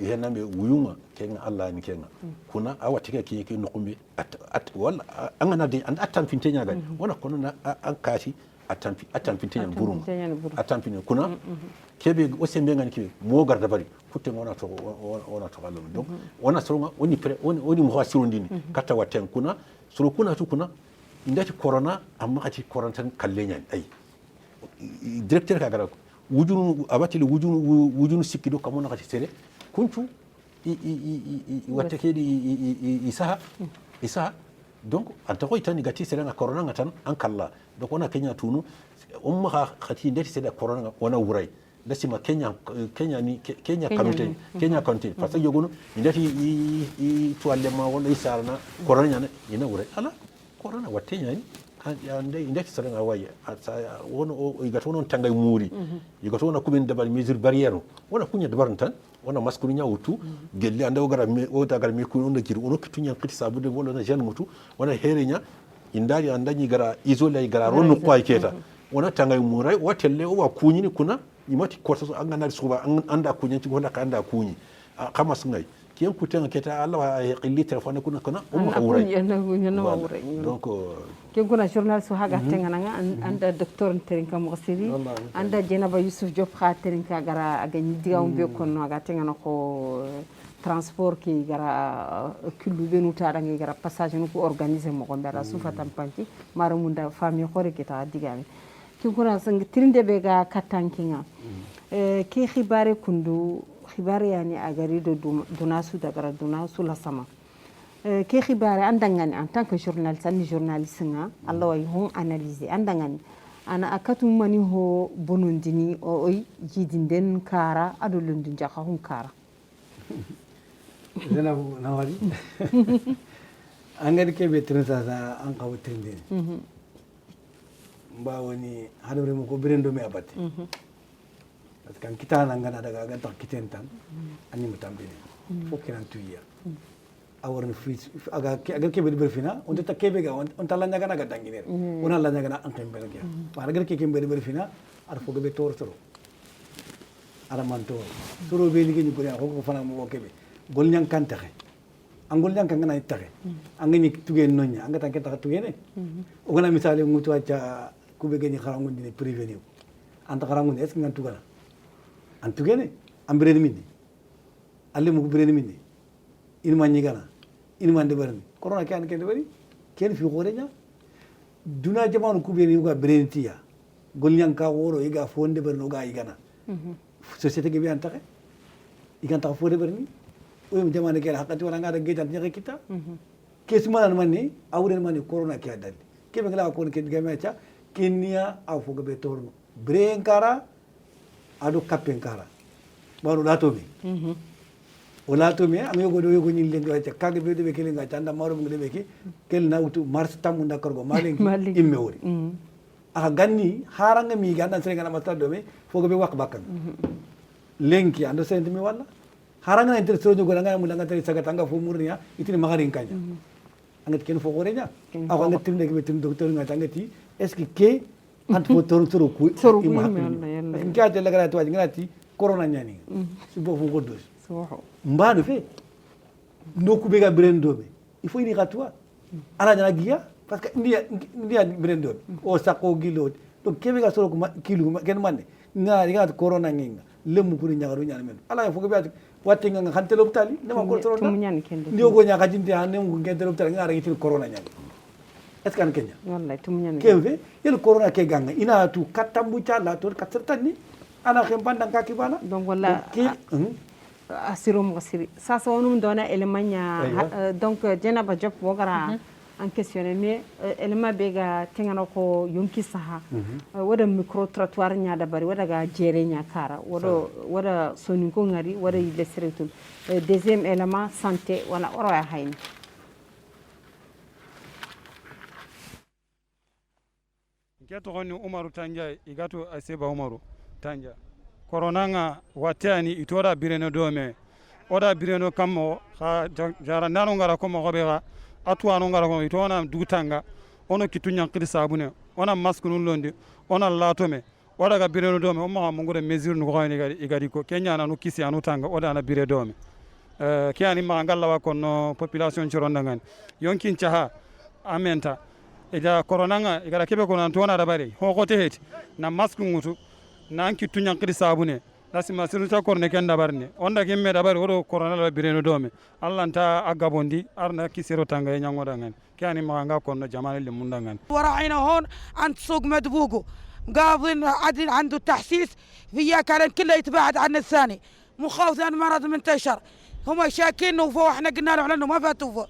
yana me wuyuma kenga Allah ni kenga kuna awatike ke nukumbe at wala angana de an atam fintenya ga wana kono na an kati atampi tenya burum atampi kuna kebe osembe ngani kebe mo garda bari kutte ngona to gallo donc ona soronga oni mo hasiro ndini kata waten kuna soro kuna tu kuna indati corona amma ati quarantaine kallenya ay directeur ka gara wujunu abati wujunu sikido kamona kati sere kuntu watte kedi isaha donc anta ko itani gati sere nga corona ngatan an kalla donc ona kenya tunu umma khati ndati sere corona ona wuray dasima kenya kanute parce que yogono ndati to allema wala isarna corona nyana ina wuray ala corona watte nyani ande ndati sere nga waye wono igato non tangay muri igato na kuben dabal mesure barrière wona kunya dabar tan wona masque nya wutu gelli ande o dagar mi ku on jiri ono kitunya kiti sabude wala na jeune mutu wona herenya indari andani gara isolé gara ronu kwa keta wona tangay muray watelle o wa kunyi ni kuna imati korso angana suba anda kunyi ci wala ka anda kunyi kama sungai kiyan kutan keta Allah ya qilli telefon kuna kuna donc ken kuna journal so haga tengana anda docteur terinka morsiri anda jenaba Yusuf Diop kha terinka gara aga diga be konno aga tengana ko transport ki gara kullu benu tada ngi gara passage no ko organiser mo ko mbara su fatam panti mara munda famille khore kita digami ken kuna sang tirinde be ga katankinga ki khibare kundu khibare yani agari do dunasu daga dunasu la sama ke khibare andangani en tant que journaliste nga Allah way hon analyser andangani ana akatu mani ho bonondini o oy jidinden kara ado lundin jaka hon kara Zainabu nawari angari ke betrin sa an kawo tinde ba woni hadore mo ko birendo me abati parce que kita nangana daga ga tak kitentan ani mutambini fo kiran tuya awar fi aga ke be fina on ta kebe ga on ta lanya gana ga danginer ona lanya gana an kan belga par agar ke be fina ar fo be tor toro ara man tor toro be ligi ni ko ya ko fana mo kebe gol nyang kan taxe angol nyang kan na taxe angani tugen nonya anga tan ke tax tugene o gana misale ngutu acha kube gani xarangu ni prévenir anta xarangu est ce ngan tugana antugene ambireni minni alle mu bireni minni ilma nyigana ilma ndebarni corona kan ke ndebari ken fi xoreña duna jamanu kubeni yuga bireni tiya golnyang ka woro iga fonde berno ga igana société ge bi antaxe iganta fonde berni o jamanu ke hakati wala ngada gejan nyaka kita kesuma manni awren manni corona ke adali ke be ngala ko ke gamecha kenya afu ge be torno brenkara ado kapenkara baru latomi o latomi am yogo do yogo nyil lenga ta kage be de kele nga tanda maro mu de beki kel na wutu mars tamu nda korgo malen imme wori aka ganni haranga mi ganda senga na mata do me fogo be wak bakkan lenki ando sente mi wala haranga na inter sojo go nga mu nga tari saga tanga fo murniya itini magarin kanya angat ken fo goreja ako angat timde ke betum docteur nga tangati est ce que ant fo toro ku ima ngia de lagara to ngati corona nyani si bo fo godos mbadu fe no ku bega brendo be il faut ini katwa ala jana giya parce que ndia brendo o sako gilo donc kebe ga soro ko kilu ken manne ngari ga corona nginga lemu kuri nyagaru nyana men ala fo be watte nga khante lopitali nema ko toro ndio go nyaka jinte ha nemu ngente lopitali ngara ngitil corona nyani est ce que an kenya wallahi tumnyani kebe yel corona ke ganga ina tu katambu chala to katsertani ana khembanda ngaki bana donc wala asirum gasiri sasa wonum dona elemanya donc jenaba job wogara en questionner mais elema bega tengana ko yonki saha wada micro trottoir nya da bari wada ga jere nya kara wada sonin ko ngari wada yile seretul deuxième élément santé wala oro ya hayni keto goni Umaru Tanja igato aseba Umaru Tanja corona nga watani itora bireno dome oda bireno kammo ha jara nanu ngara ko mo gobega atwa no ngara ko itona dugutanga ono kitunya kidi sabune ona masque nun londi ona latome oda ga bireno dome o ma ngure mesure no ko ni igari ko kenya na no kisi anu tanga oda na bire dome kiani ma ngalla wa kono population cironda ngani yonkin chaha amenta ida corona nga igara kebe ko nan tona da bare ho ko tehet na masque ngutu na anki tunya kidi sabune lasima siru ta korne ken da barne onda kimme da bare wodo corona la bireno dome allanta agabondi arna kisero tanga nyangoda ngani kiani ma nga kono jamane le munda ngani ورعينا هون عند سوق مدبوقو قاضين عدل عنده تحسيس فيا كان كله يتباعد عن الثاني مخاوف لان مرض منتشر هم شاكين وفوا احنا قلنا له انه ما فاتوا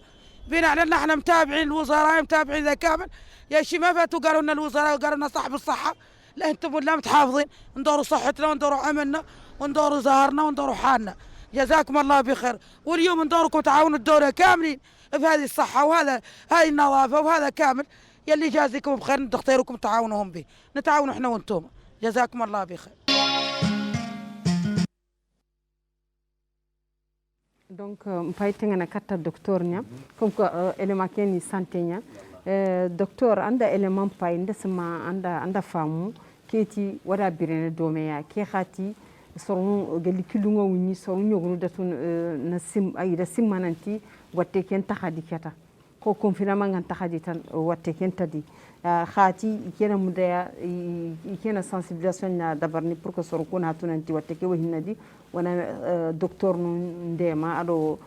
بينا علينا احنا متابعين الوزراء متابعين ذا كامل يا شي ما فاتوا قالوا لنا الوزراء وقالوا لنا صاحب الصحه لا انتم لا متحافظين ندوروا صحتنا وندوروا عملنا وندوروا زهرنا وندوروا حالنا جزاكم الله بخير واليوم ندوركم تعاونوا الدوله كاملين في هذه الصحه وهذا هذه النظافه وهذا كامل يلي جازيكم بخير نختاركم تعاونهم به نتعاونوا احنا وانتم جزاكم الله بخير donc mpaytenga na katta docteur nya comme ko element keni santé nya docteur anda element pay ndesma anda famu keti wada birene dome ya ke khati sorun gali kilunga wuni sorun nyogunu datun na sim ayida simmananti watte ken takhadi keta ko confinement ngan takhadi tan watte ken tadi khati ikena mudaya ikena sensibilisation na dabarni pour que sorun kun hatunanti watte ke wahinadi wana docteur nu ndema ado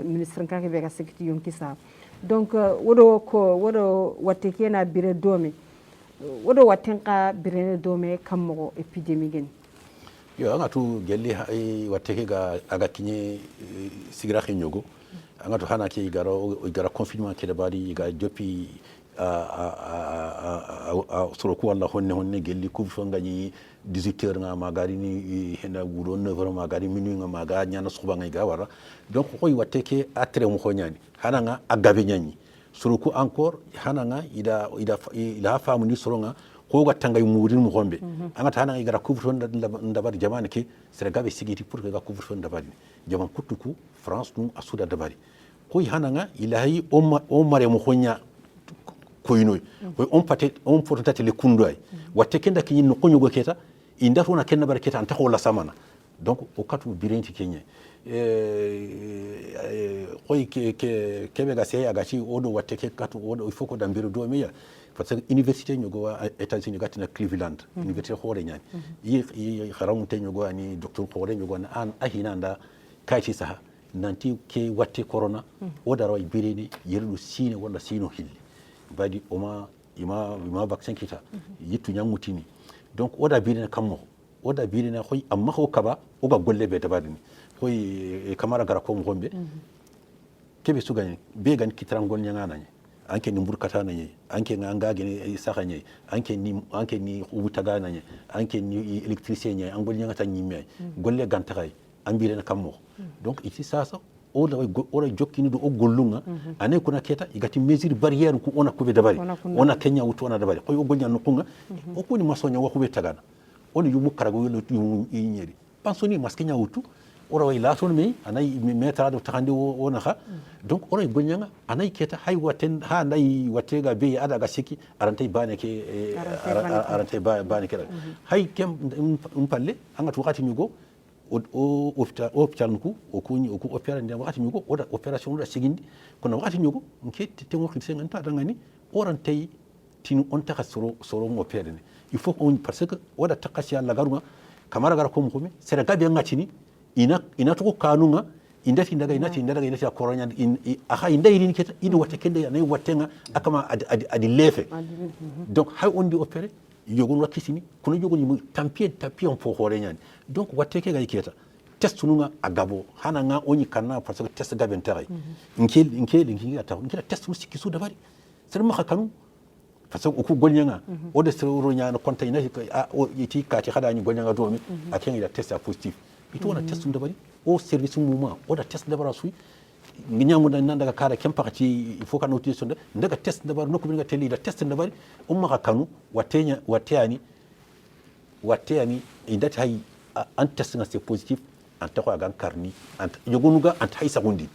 ministre kake be ga sekiti yonki sa donc wodo watte kena bire dome wodo watten ka bire dome kammo epidemie gen yo anga tu gelli watte ke ga aga kinye sigira xinyogo anga to hana ke gara confinement ke da bari ga depuis soro ko walla honne gelli ko fonga ni 18h nga magari ni hena wuro 9h magari minuit nga maga nyana suba nga ga wara donc koy watte ke atre mu khonyani hana nga agabe nyani soro ko encore hana nga ida famu ni soro nga ko ga tangay murin mu gombe anga tana nga gara couvre ndabar jamane ke sere gabe sigiti pour que ga couvre ndabar jaman kutuku France nu asuda dabari koy hana nga ilahi o mare mu khonya koynoy koy on potata le kundoy watte kenda kinyi no konyogo keta indatu na kenna baraketa anta ko la samana donc o katu birenti kenye koy ke be ga sey aga ci odo watte ke katu odo il faut ko dambiro do meya parce que université nyogo wa États-Unis gatina Cleveland université hore nyani yi kharamu te nyogo ani docteur hore nyogo an ahina nda kayti saha nanti ke watte corona oda roy bireni yerlu sine wala sino hilli badi ima vaccin kita yitu nyangutini donc oda birina kammo oda birina khoy amma ko kaba oga golle be tabadini khoy kamara gara ko ngombe kebe suganye be gan kitrangol nyangana nye anke ni mburkata nanye anke nganga gene saka nye anke ni ubutaga nanye anke ni électricien nye angol nyangata nyime golle gantagay ambirena kammo donc ici ça ora jokkini do o gollunga ane kuna keta igati mesure barrière ku ona kube dabari ona kenya wutu ona dabari koy o golnya no kunga o kuni masonya wa kube tagana oni yumu karago yelo yumu inyeri pansoni maskenya wutu ora way la ton me anay metra do takandi ona kha donc ora golnya anay keta hay waten ha nay watega be ada ga siki arantay bane ke arantay bane ke hay kem palle anga tu khati nyugo o hôpital nku oku opéra ndem wakati nyugo oda opération da sigindi kono wakati nyugo nkete te ngokhi senganta dangani orantay tinu on taka soro mo opéré il faut on parce que oda takasi alla garunga kamara gara ko mukumi sera gabe ngatini ina to kanunga indati ndaga inati koronya aha indayrini keta ido wate kende anay watenga akama adi lefe donc hay on di opéré yogon wakisini kuno yogon mu tampion fo hore nyani donc wateke ga iketa test nunga agabo hana nga onyi kana parce que test gaben taray nkel ata nkela test musiki su dabari ser ma kanu parce que ku golnyanga o de sero nyana konta ina o yiti kati hada ni golnyanga do mi aken ida test positif ito na test dabari o service muma o da test dabara su nginyangu nan daga kara kempa kati il faut kanu tiso ndaga test dabari no ko binga teli da test dabari umma kanu wateyani indati hay an test nga c'est positif anta ko gan karni anta yogonuga anta hay sagundi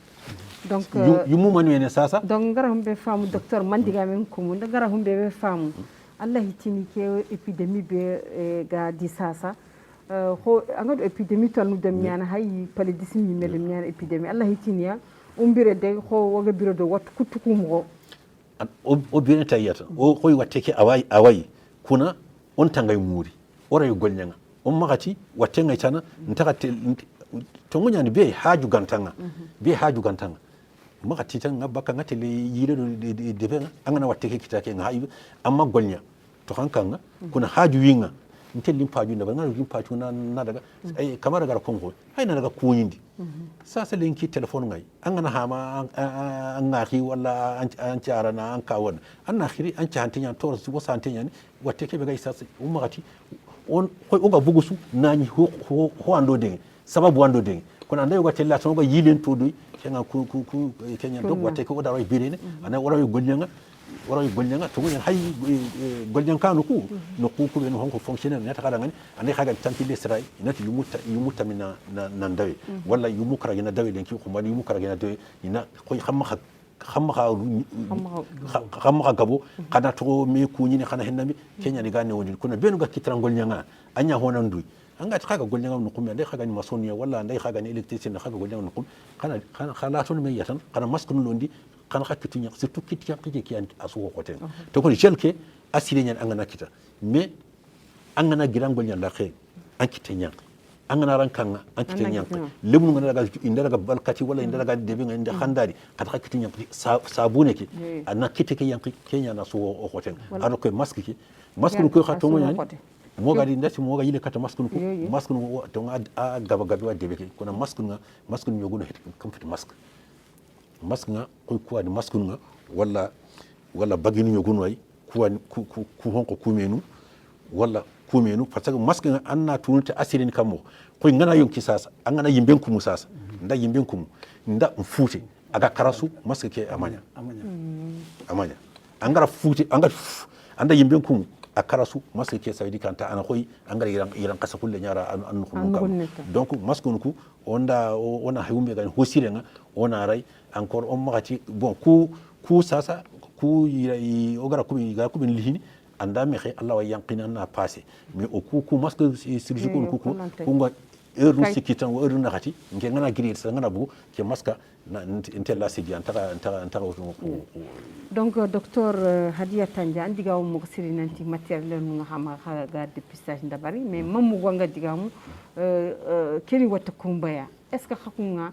donc yumu manuene sasa donc ngara humbe famu docteur mandiga men ko mun ngara humbe be famu allah hitini ke epidemie be ga di sasa ho angado epidemie tanu dem nyana hay paludisme ni mel nyana epidemie allah hitini ya umbire de ho waga biro do wat kutukumo o bine tayata o koy wateke awai kuna on tangay muri ora yo golnyanga on magati watenga itana ntaka tongonya ni be haju gantanga magati tan ngabaka ngate le yire de benga angana wateke kitake ngayi amma golnya to hankanga kuna haju winga ntellim paju ndaba ngana lim paju na daga ay kamara gara kongo hay na daga kunyindi sasa lenki telephone ngai angana hama angahi wala anci arana ankawon anakhiri anci hantinya tor su wasa hantinya wateke be ga sasa umagati on koy oga bugusu nani ho ando de sababu ando de kuna anda yoga tella to ga yilen to do kenga ku kenya dog wateke oda roy birene ana wala yo golnyanga to ngi hay golnyang kanu ku no ku be no honko fonctionnaire nata kada ngani ande haga tampile sray inati yumuta mina nan dawe wala yumukra gina dawe lenki ko mali yumukra gina dawe ina koy xamma gabo kana to me ku nyini xana henami kenya ni gane woni kuna benu ga kitrangol nyanga anya honandu anga ta kaga golnya no kum ndai kaga ni masonia wala ndai kaga ni electricien kaga golnya no kum kana ton me yatan kana maskun londi kana hakkitu nya surtout kiti ya ki an asu ko ten to ko jelke asire nya anga kita mais anga na giran golnya la khe an kitenya angana rankanga an kitenya lemu ngana daga inda daga balkati wala inda daga debi inda khandari kata kitenya sabune ki anna kiteke yanki kenya na so o hoten aro ko maski ki maskun ko khato mo yani moga di ndati moga yile kata maskun ko maskun to a gaba gaba wa debi ki kuna maskun yoguno het kam fit mask nga ko di maskun nga wala bagini yoguno way ku honko kumenu wala kumenu parce que masque nga anna tunta asirin kamo ko ngana yonki sasa angana yimben kumu sasa nda yimben kumu nda mfuti aga karasu masque ke amanya angara futi anda yimben kumu akarasu masque ke saydi kanta ana koy angara iran kasa kulle nyara an kumu donc masque ku ona hayumbe gan hosire nga ona ray encore on magati bon ku sasa ku ogara kubi ga kubin lihini anda me xe Allah wa yankina na passé mais au coup masque surgical ku nga heure sikitan wa heure nakati nge ngana giri sa ngana bu ke masque na intella sidi antaka donc docteur Hadia Tanja andiga mo siri nanti matériel no nga xama ga dépistage ndabari mais mamu wanga digamu keni wata kumbaya est ce que xakunga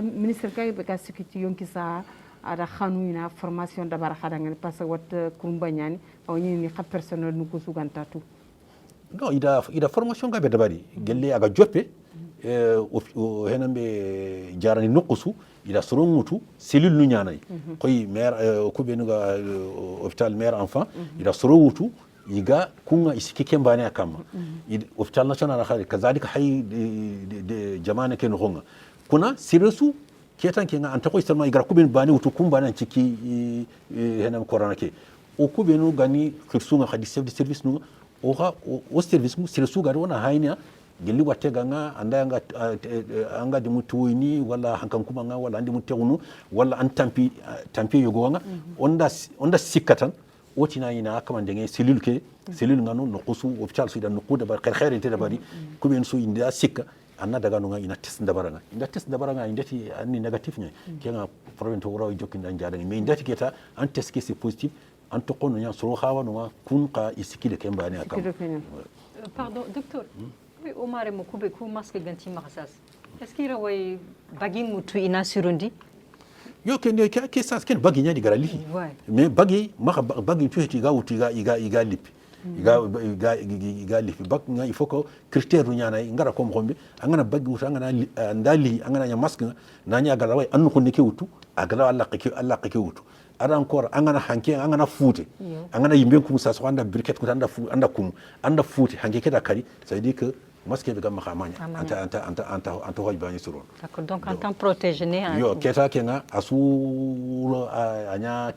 ministre kay be ka sécurité yonki sa ada khanu ina formation dabar khadanga parce que wat kumbanyani o ni xa personnel nu ko suganta tu non ida formation ga be dabari gelle aga joppe o henambe jarani nokusu ida sorongutu cellule nu nyanay koy maire ko be nuga hôpital maire enfant ida sorongutu iga kunga isiki kembane akama hôpital national khali kazalika hay de jamana ken honga kuna sirisu ketan kenga anta ko istalma igara kubin bani wutu kumbana ciki henam corona ke o kubenu gani khirsunga khadi chef de service nu o service mu sirisu gari wona haynia gelli watte ganga anda anga de mutuini wala hankan kuma nga wala andi mutewunu wala an tampi yogo nga onda sikatan otina ina kama ndenge cellule ngano no kusu hôpital su ida no kuda bar khair inte da bari kuben su inda sikka anna daga no nga ina test ndabaranga indati anni negatif nya kenga problème to woro jokki ndan jaada mais indati keta an test ke c'est positif an to kono nya soro khawa no kun ka isikide kembani akam pardon docteur Omar mo kube ku masque ganti marsas est-ce qu'il raway bagin mutu ina surundi yo kende ke sas ken bagi nya digara li mais bagi tu heti ga wuti iga lipi iga lipi bak nga il faut que critère nya na ngara ko mo angana bagi wuta angana ndali angana nya masque na nya gala way annu ko ne ke wutu agala Allah ke wutu ada encore angana hanke angana fute angana yimbe kum sa so anda briquette ko anda fute hanke ke da kari ça veut dire que masque be gamma khamanya anta hojbani suron d'accord donc en temps protégé ne yo keta kenga asu anya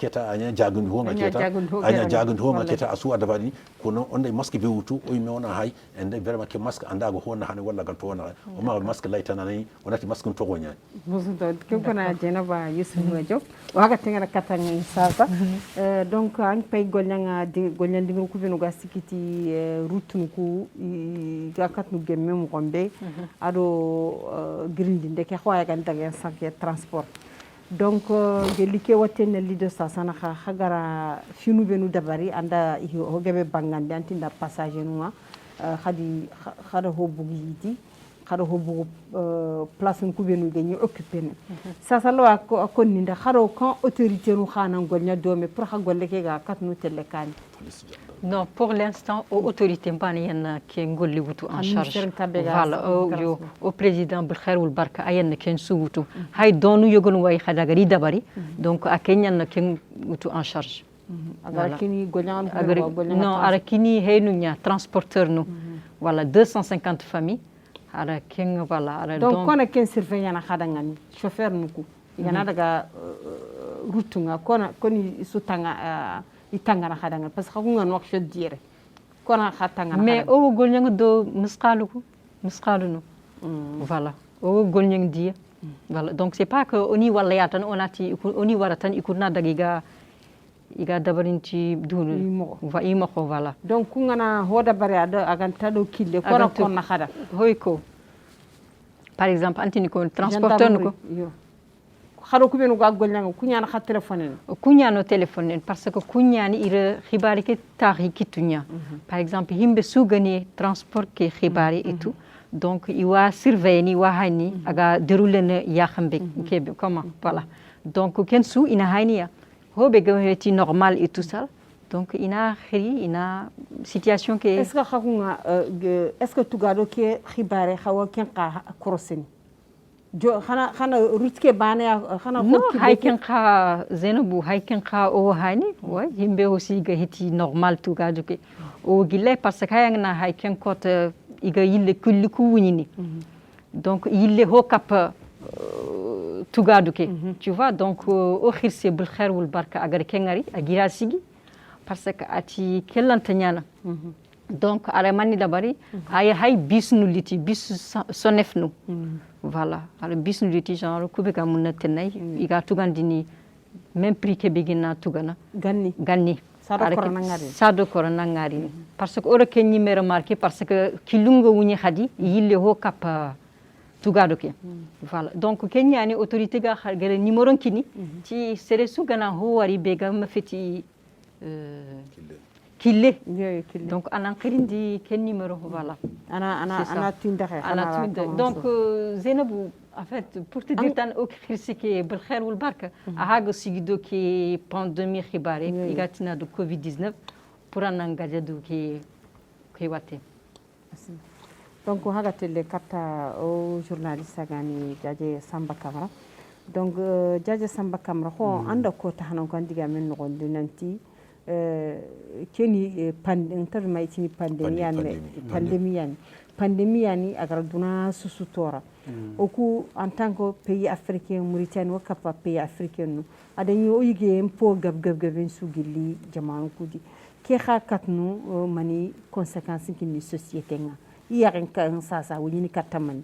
jagundu honga keta asu adabani kono onde masque be wutu o mi wona hay ende vraiment ke masque anda go honna hani walla ganto wona o ma masque laytana ni onati masque to gonya musudo kona jenaba yusuf ngajo waga tenga katanga sasa donc an pay golnyanga de golnyandi ko benu ga sikiti route ku ga katnu gemme mo gombe ado grindi ndeke xoya gan daga sanke transport donc gelike watene lido sasana khagara finu benu dabari anda ho gebe bangande antinda passager nuwa khada ho bugiti khada ho bugu place ku benu gagné occuper sasa lo ko ninda kharo kan autorité nu khana golnya dome pour khagolle ke ga katnu telekani non pour l'instant aux autorités mbaniyen ki ngolli wutu en charge voilà au président Bilkhair wal Barka ayen ken suwutu hay donu yogon way khadagari dabari donc akenyan ken wutu en charge agarakini golyan non arakini heynu nya transporteur nu voilà 250 familles ara ken voilà donc kona ken surveillant na khadangani chauffeur nuku yana daga rutunga koni sutanga itangana khadanga parce que ko ngon wax dire kona khatanga mais o golnyang do misqaluko misqalunu voilà o golnyang die voilà donc c'est pas que oni wala yatan onati oni waratan ikuna dagiga iga dabarinti dunu va imoko voilà donc kungana hoda bare ado aganta do kille ko na khada hoyko par exemple antini ko transporteur ko khado ku benu ga golnyanga kunyana kha téléphone kunyano téléphone parce que kunyani ire khibari ke taxi kitunya par exemple himbe sugani transport ke khibari et tout donc iwa surveiller wa hani aga dérouler ne ya khambe kebe comment voilà donc ken su ina haniya hobe gaweti normal et tout ça donc ina khiri ina situation ke est ce que khakunga est ce que tugado ke khibari khawa ken qa koroseni jo khana rutke bane khana no hayken kha zenabu hayken kha o hani wa himbe aussi ga hiti normal tugado ke o gile parce que hayna hayken kote iga yille kulli ku wunini donc yille ho kap tugado ke tu vois donc o khirse bil khair wal barka agar kengari agira sigi parce que ati kellantanyana donc ara mani dabari hay bisnu liti bis sonefnu voilà ala bisnu liti genre kube ka munna tenay iga tugandini même prix ke begina tugana ganni sado korona ngari parce que ora kenni me remarquer parce que kilungo wuni khadi yille ho kap tugado ke voilà donc kenyani autorité ga gere numéro kini ci sere su gana ho wari bega ma feti kille donc anan khirindi ken numéro voilà ana tunda donc Zainabou en fait pour te dire tan o khirsike bil khair wal barka ahago sigido ki pandémie khibare igatina do covid 19 pour anan gadadu ki wate donc haga tele kata o journaliste gani Jaje Samba Camara donc Jaje Samba Camara ko anda ko tahanon kan diga men no gondi nanti keni interma itini pandémie yani agar duna susutora oku en tant que pays africain Mauritanie wakapa pays africain no adani o yige mpo gab sugili jamanu kudi ke khakatnu mani conséquences kini société nga yaren kan sasa woni katamani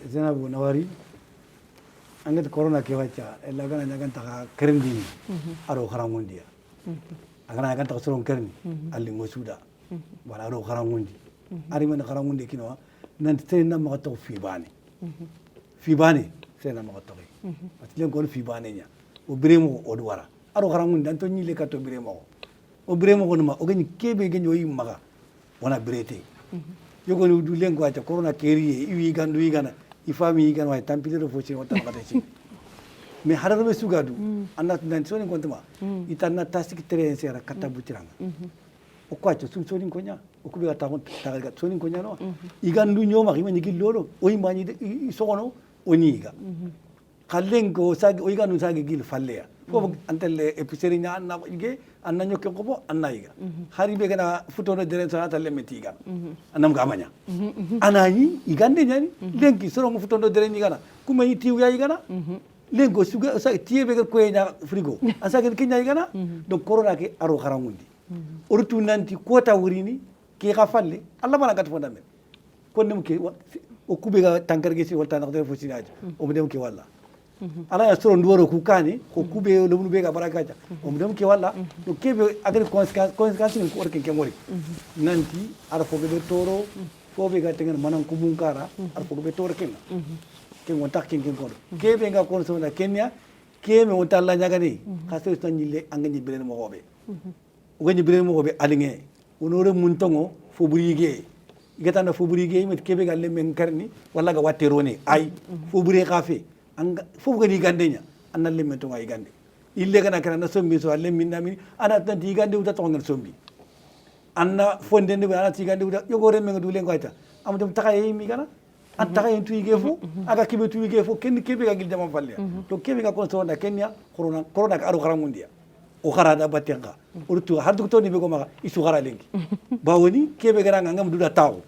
Zainabu Nawari angat corona ke wacha elagana nyaganta kerendini aro kharangundia agana nyaganta soron kerni alingo suda wala aro kharangundi ari man kharangundi kino nan tena ma to fi bane tena ma to atlen ko fi bane nya o biremo o duwara aro kharangundi dan to nyile ka to biremo o biremo ko ma o gani kebe genyo yimaga wana birete yogo ni du lengo acha corona keriye iwi gandu igana ifami igana wa tampilero fochi wata ngatachi me hararbe sugadu anna nan soni kontuma itanna tasik terence era katabutiranga o kwacho soni konya o kubiga ta taga soni konya no igandu nyoma kima nyigi lolo o imani sogono oniga kallengo sagi o iganu sagi gil falleya ko antelle episeri nya anna ige anna nyoke ko anna iga haribe kana futono deren sa talle metiga annam gamanya anani igande nyani lengi soro mo futono deren igana kuma yiti ya igana lengo suga sa tiebe ko nya frigo asa ke kinya igana donc corona ke aro kharangundi ortu nanti kota wurini ke khafalle alla bana gat fonda men kon ke o kubega tankarge si wolta nakde fo sinaji o dem ke walla ala ya soro ndoro ku kani ko kube lo bunu bega barakaja o dem ke walla do kebe agri conséquence ni ko orke ke ngori nanti ara fo be toro fo be ga tengen manan ku munkara ara fo be toro kenna ke wonta ken ko kebe nga ko so na kenya kebe wonta la nyaga ni khaso tan nyille angani bilen mo hobe o gani bilen mo hobe alinge onore muntongo fo burige igata fo burige mit kebe ga lemen karni walla ga watero ne ay fo buri khafe anga fo gani gandenya anna lemen to ay gande ille gana kana na sombi so lemin nami ana tan di gande uta to ngal sombi anna fonde ne ana ti gande uta yogore men du len goita am dum takay mi gana an takay tu ige fo aga kibe tu ige fo ken kebe ga gil jama falle to kebe ga kon so na kenya corona ka aru kharangundia o kharada batenga urtu hardu to ni be ko maga isu khara lengi bawoni kebe ga ngam du da taw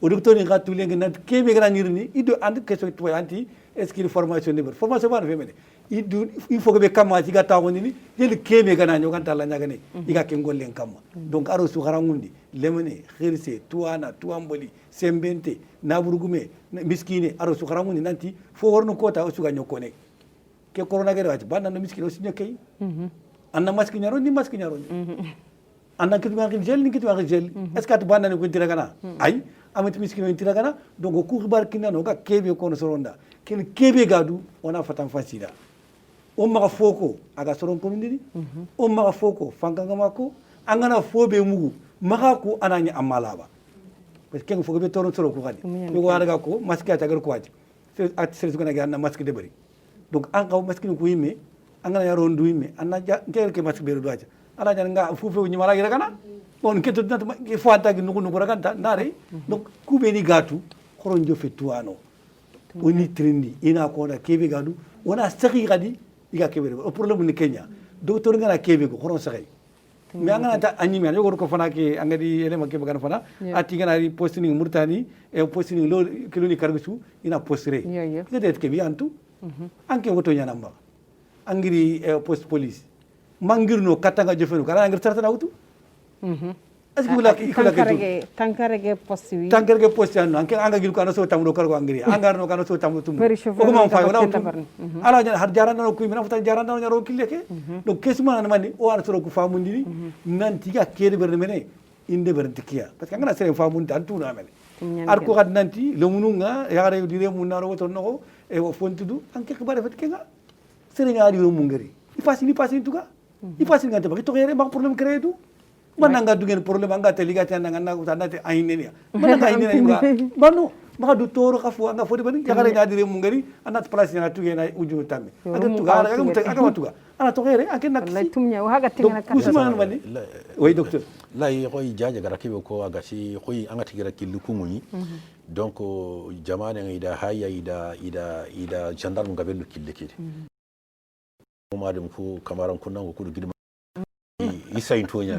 o docteur ni gatu lengi na kebe ga nirni ido and question to anti est-ce qu'il formation libre formation ba femene il faut que be kama ti ga taw ni jeli kebe ga na nyoganta la nyaga ne iga ke ngollen kama donc aro su kharangundi lemene khirse tuana tuamboli sembente naburugume miskine aro su kharangundi nanti fo worno kota o su ga nyokone ke corona ga wati banna no miskine o su nyokay anna masque nyaro ni masque nyaro anna kitu ngaki gel ni kitu ngaki gel est ce que banda ni ko tiragana ay amati miskino tiragana donc ku xibar kinano ga kebe ko no soronda ken kebe gadu wana fatan fasida o maga foko aga soron ko ndiri o maga foko fankanga mako angana fobe mugu maga ko ananya amalaba parce que ken foko be toron soro ko gadi ko waraga ko masque ta gar ko wati at serisi ko na masque de bari donc an kaw masque ko yimme angana yaro ndu yimme anna ger ke masque be do aja ala jan nga fufe ni mala gira kana on keto nat ke fata gi nuko raganta ndare donc kube ni gatu khoron jo fetuano oni trindi ina ko da kebe gadu wona sakhi gadi iga kebe o problème ni Kenya docteur ngana kebe ko khoron sakhi mais angana ta animi an yogo ko fana ke angadi ele makke bagana fana ati ngana ri posting murtani e posting lo kiloni kargusu ina postere peut-être ke bi antu anke woto nyana mba angiri post police mangirno katanga jofenu kala angir tartana wutu est ce que wala tankarege post wi tankarege post an anke anga gil ko ana so tamdo kargo angiri anga no kana so tamdo tum ko ma fa wala ala jan har jarana no kuimina futa jarana no nyaro kileke do kesma na mani o ana so ko famundiri nanti ga kede berne mene inde berne tikia parce que ngana sere famundi antu na mene ar ko gad nanti le mununga yare dire munaro woto no e o fontudu anke ko bare fet kenga sere ngari yo mungari ni pasi tuka ipasi ngante ba to yere ba problème créé du mananga du ngeen problème anga te ligati anga na ko tanate ayne mananga ayne nga banu ma du toro kafu anga fodi bani ya gare ngadi mu ngari anat place na tu ngena uju tammi anga tuga anga matuga ana to yere anga nak lay tumnya wa haga tingana ka usman bani way docteur lay koy jaaje gara kibe ko aga si koy anga tigira killu kunguni donc jamane ngida haya ida gendarme ngabelu killekede madam ko kamaran kunnan ko kudu gidma isa into nya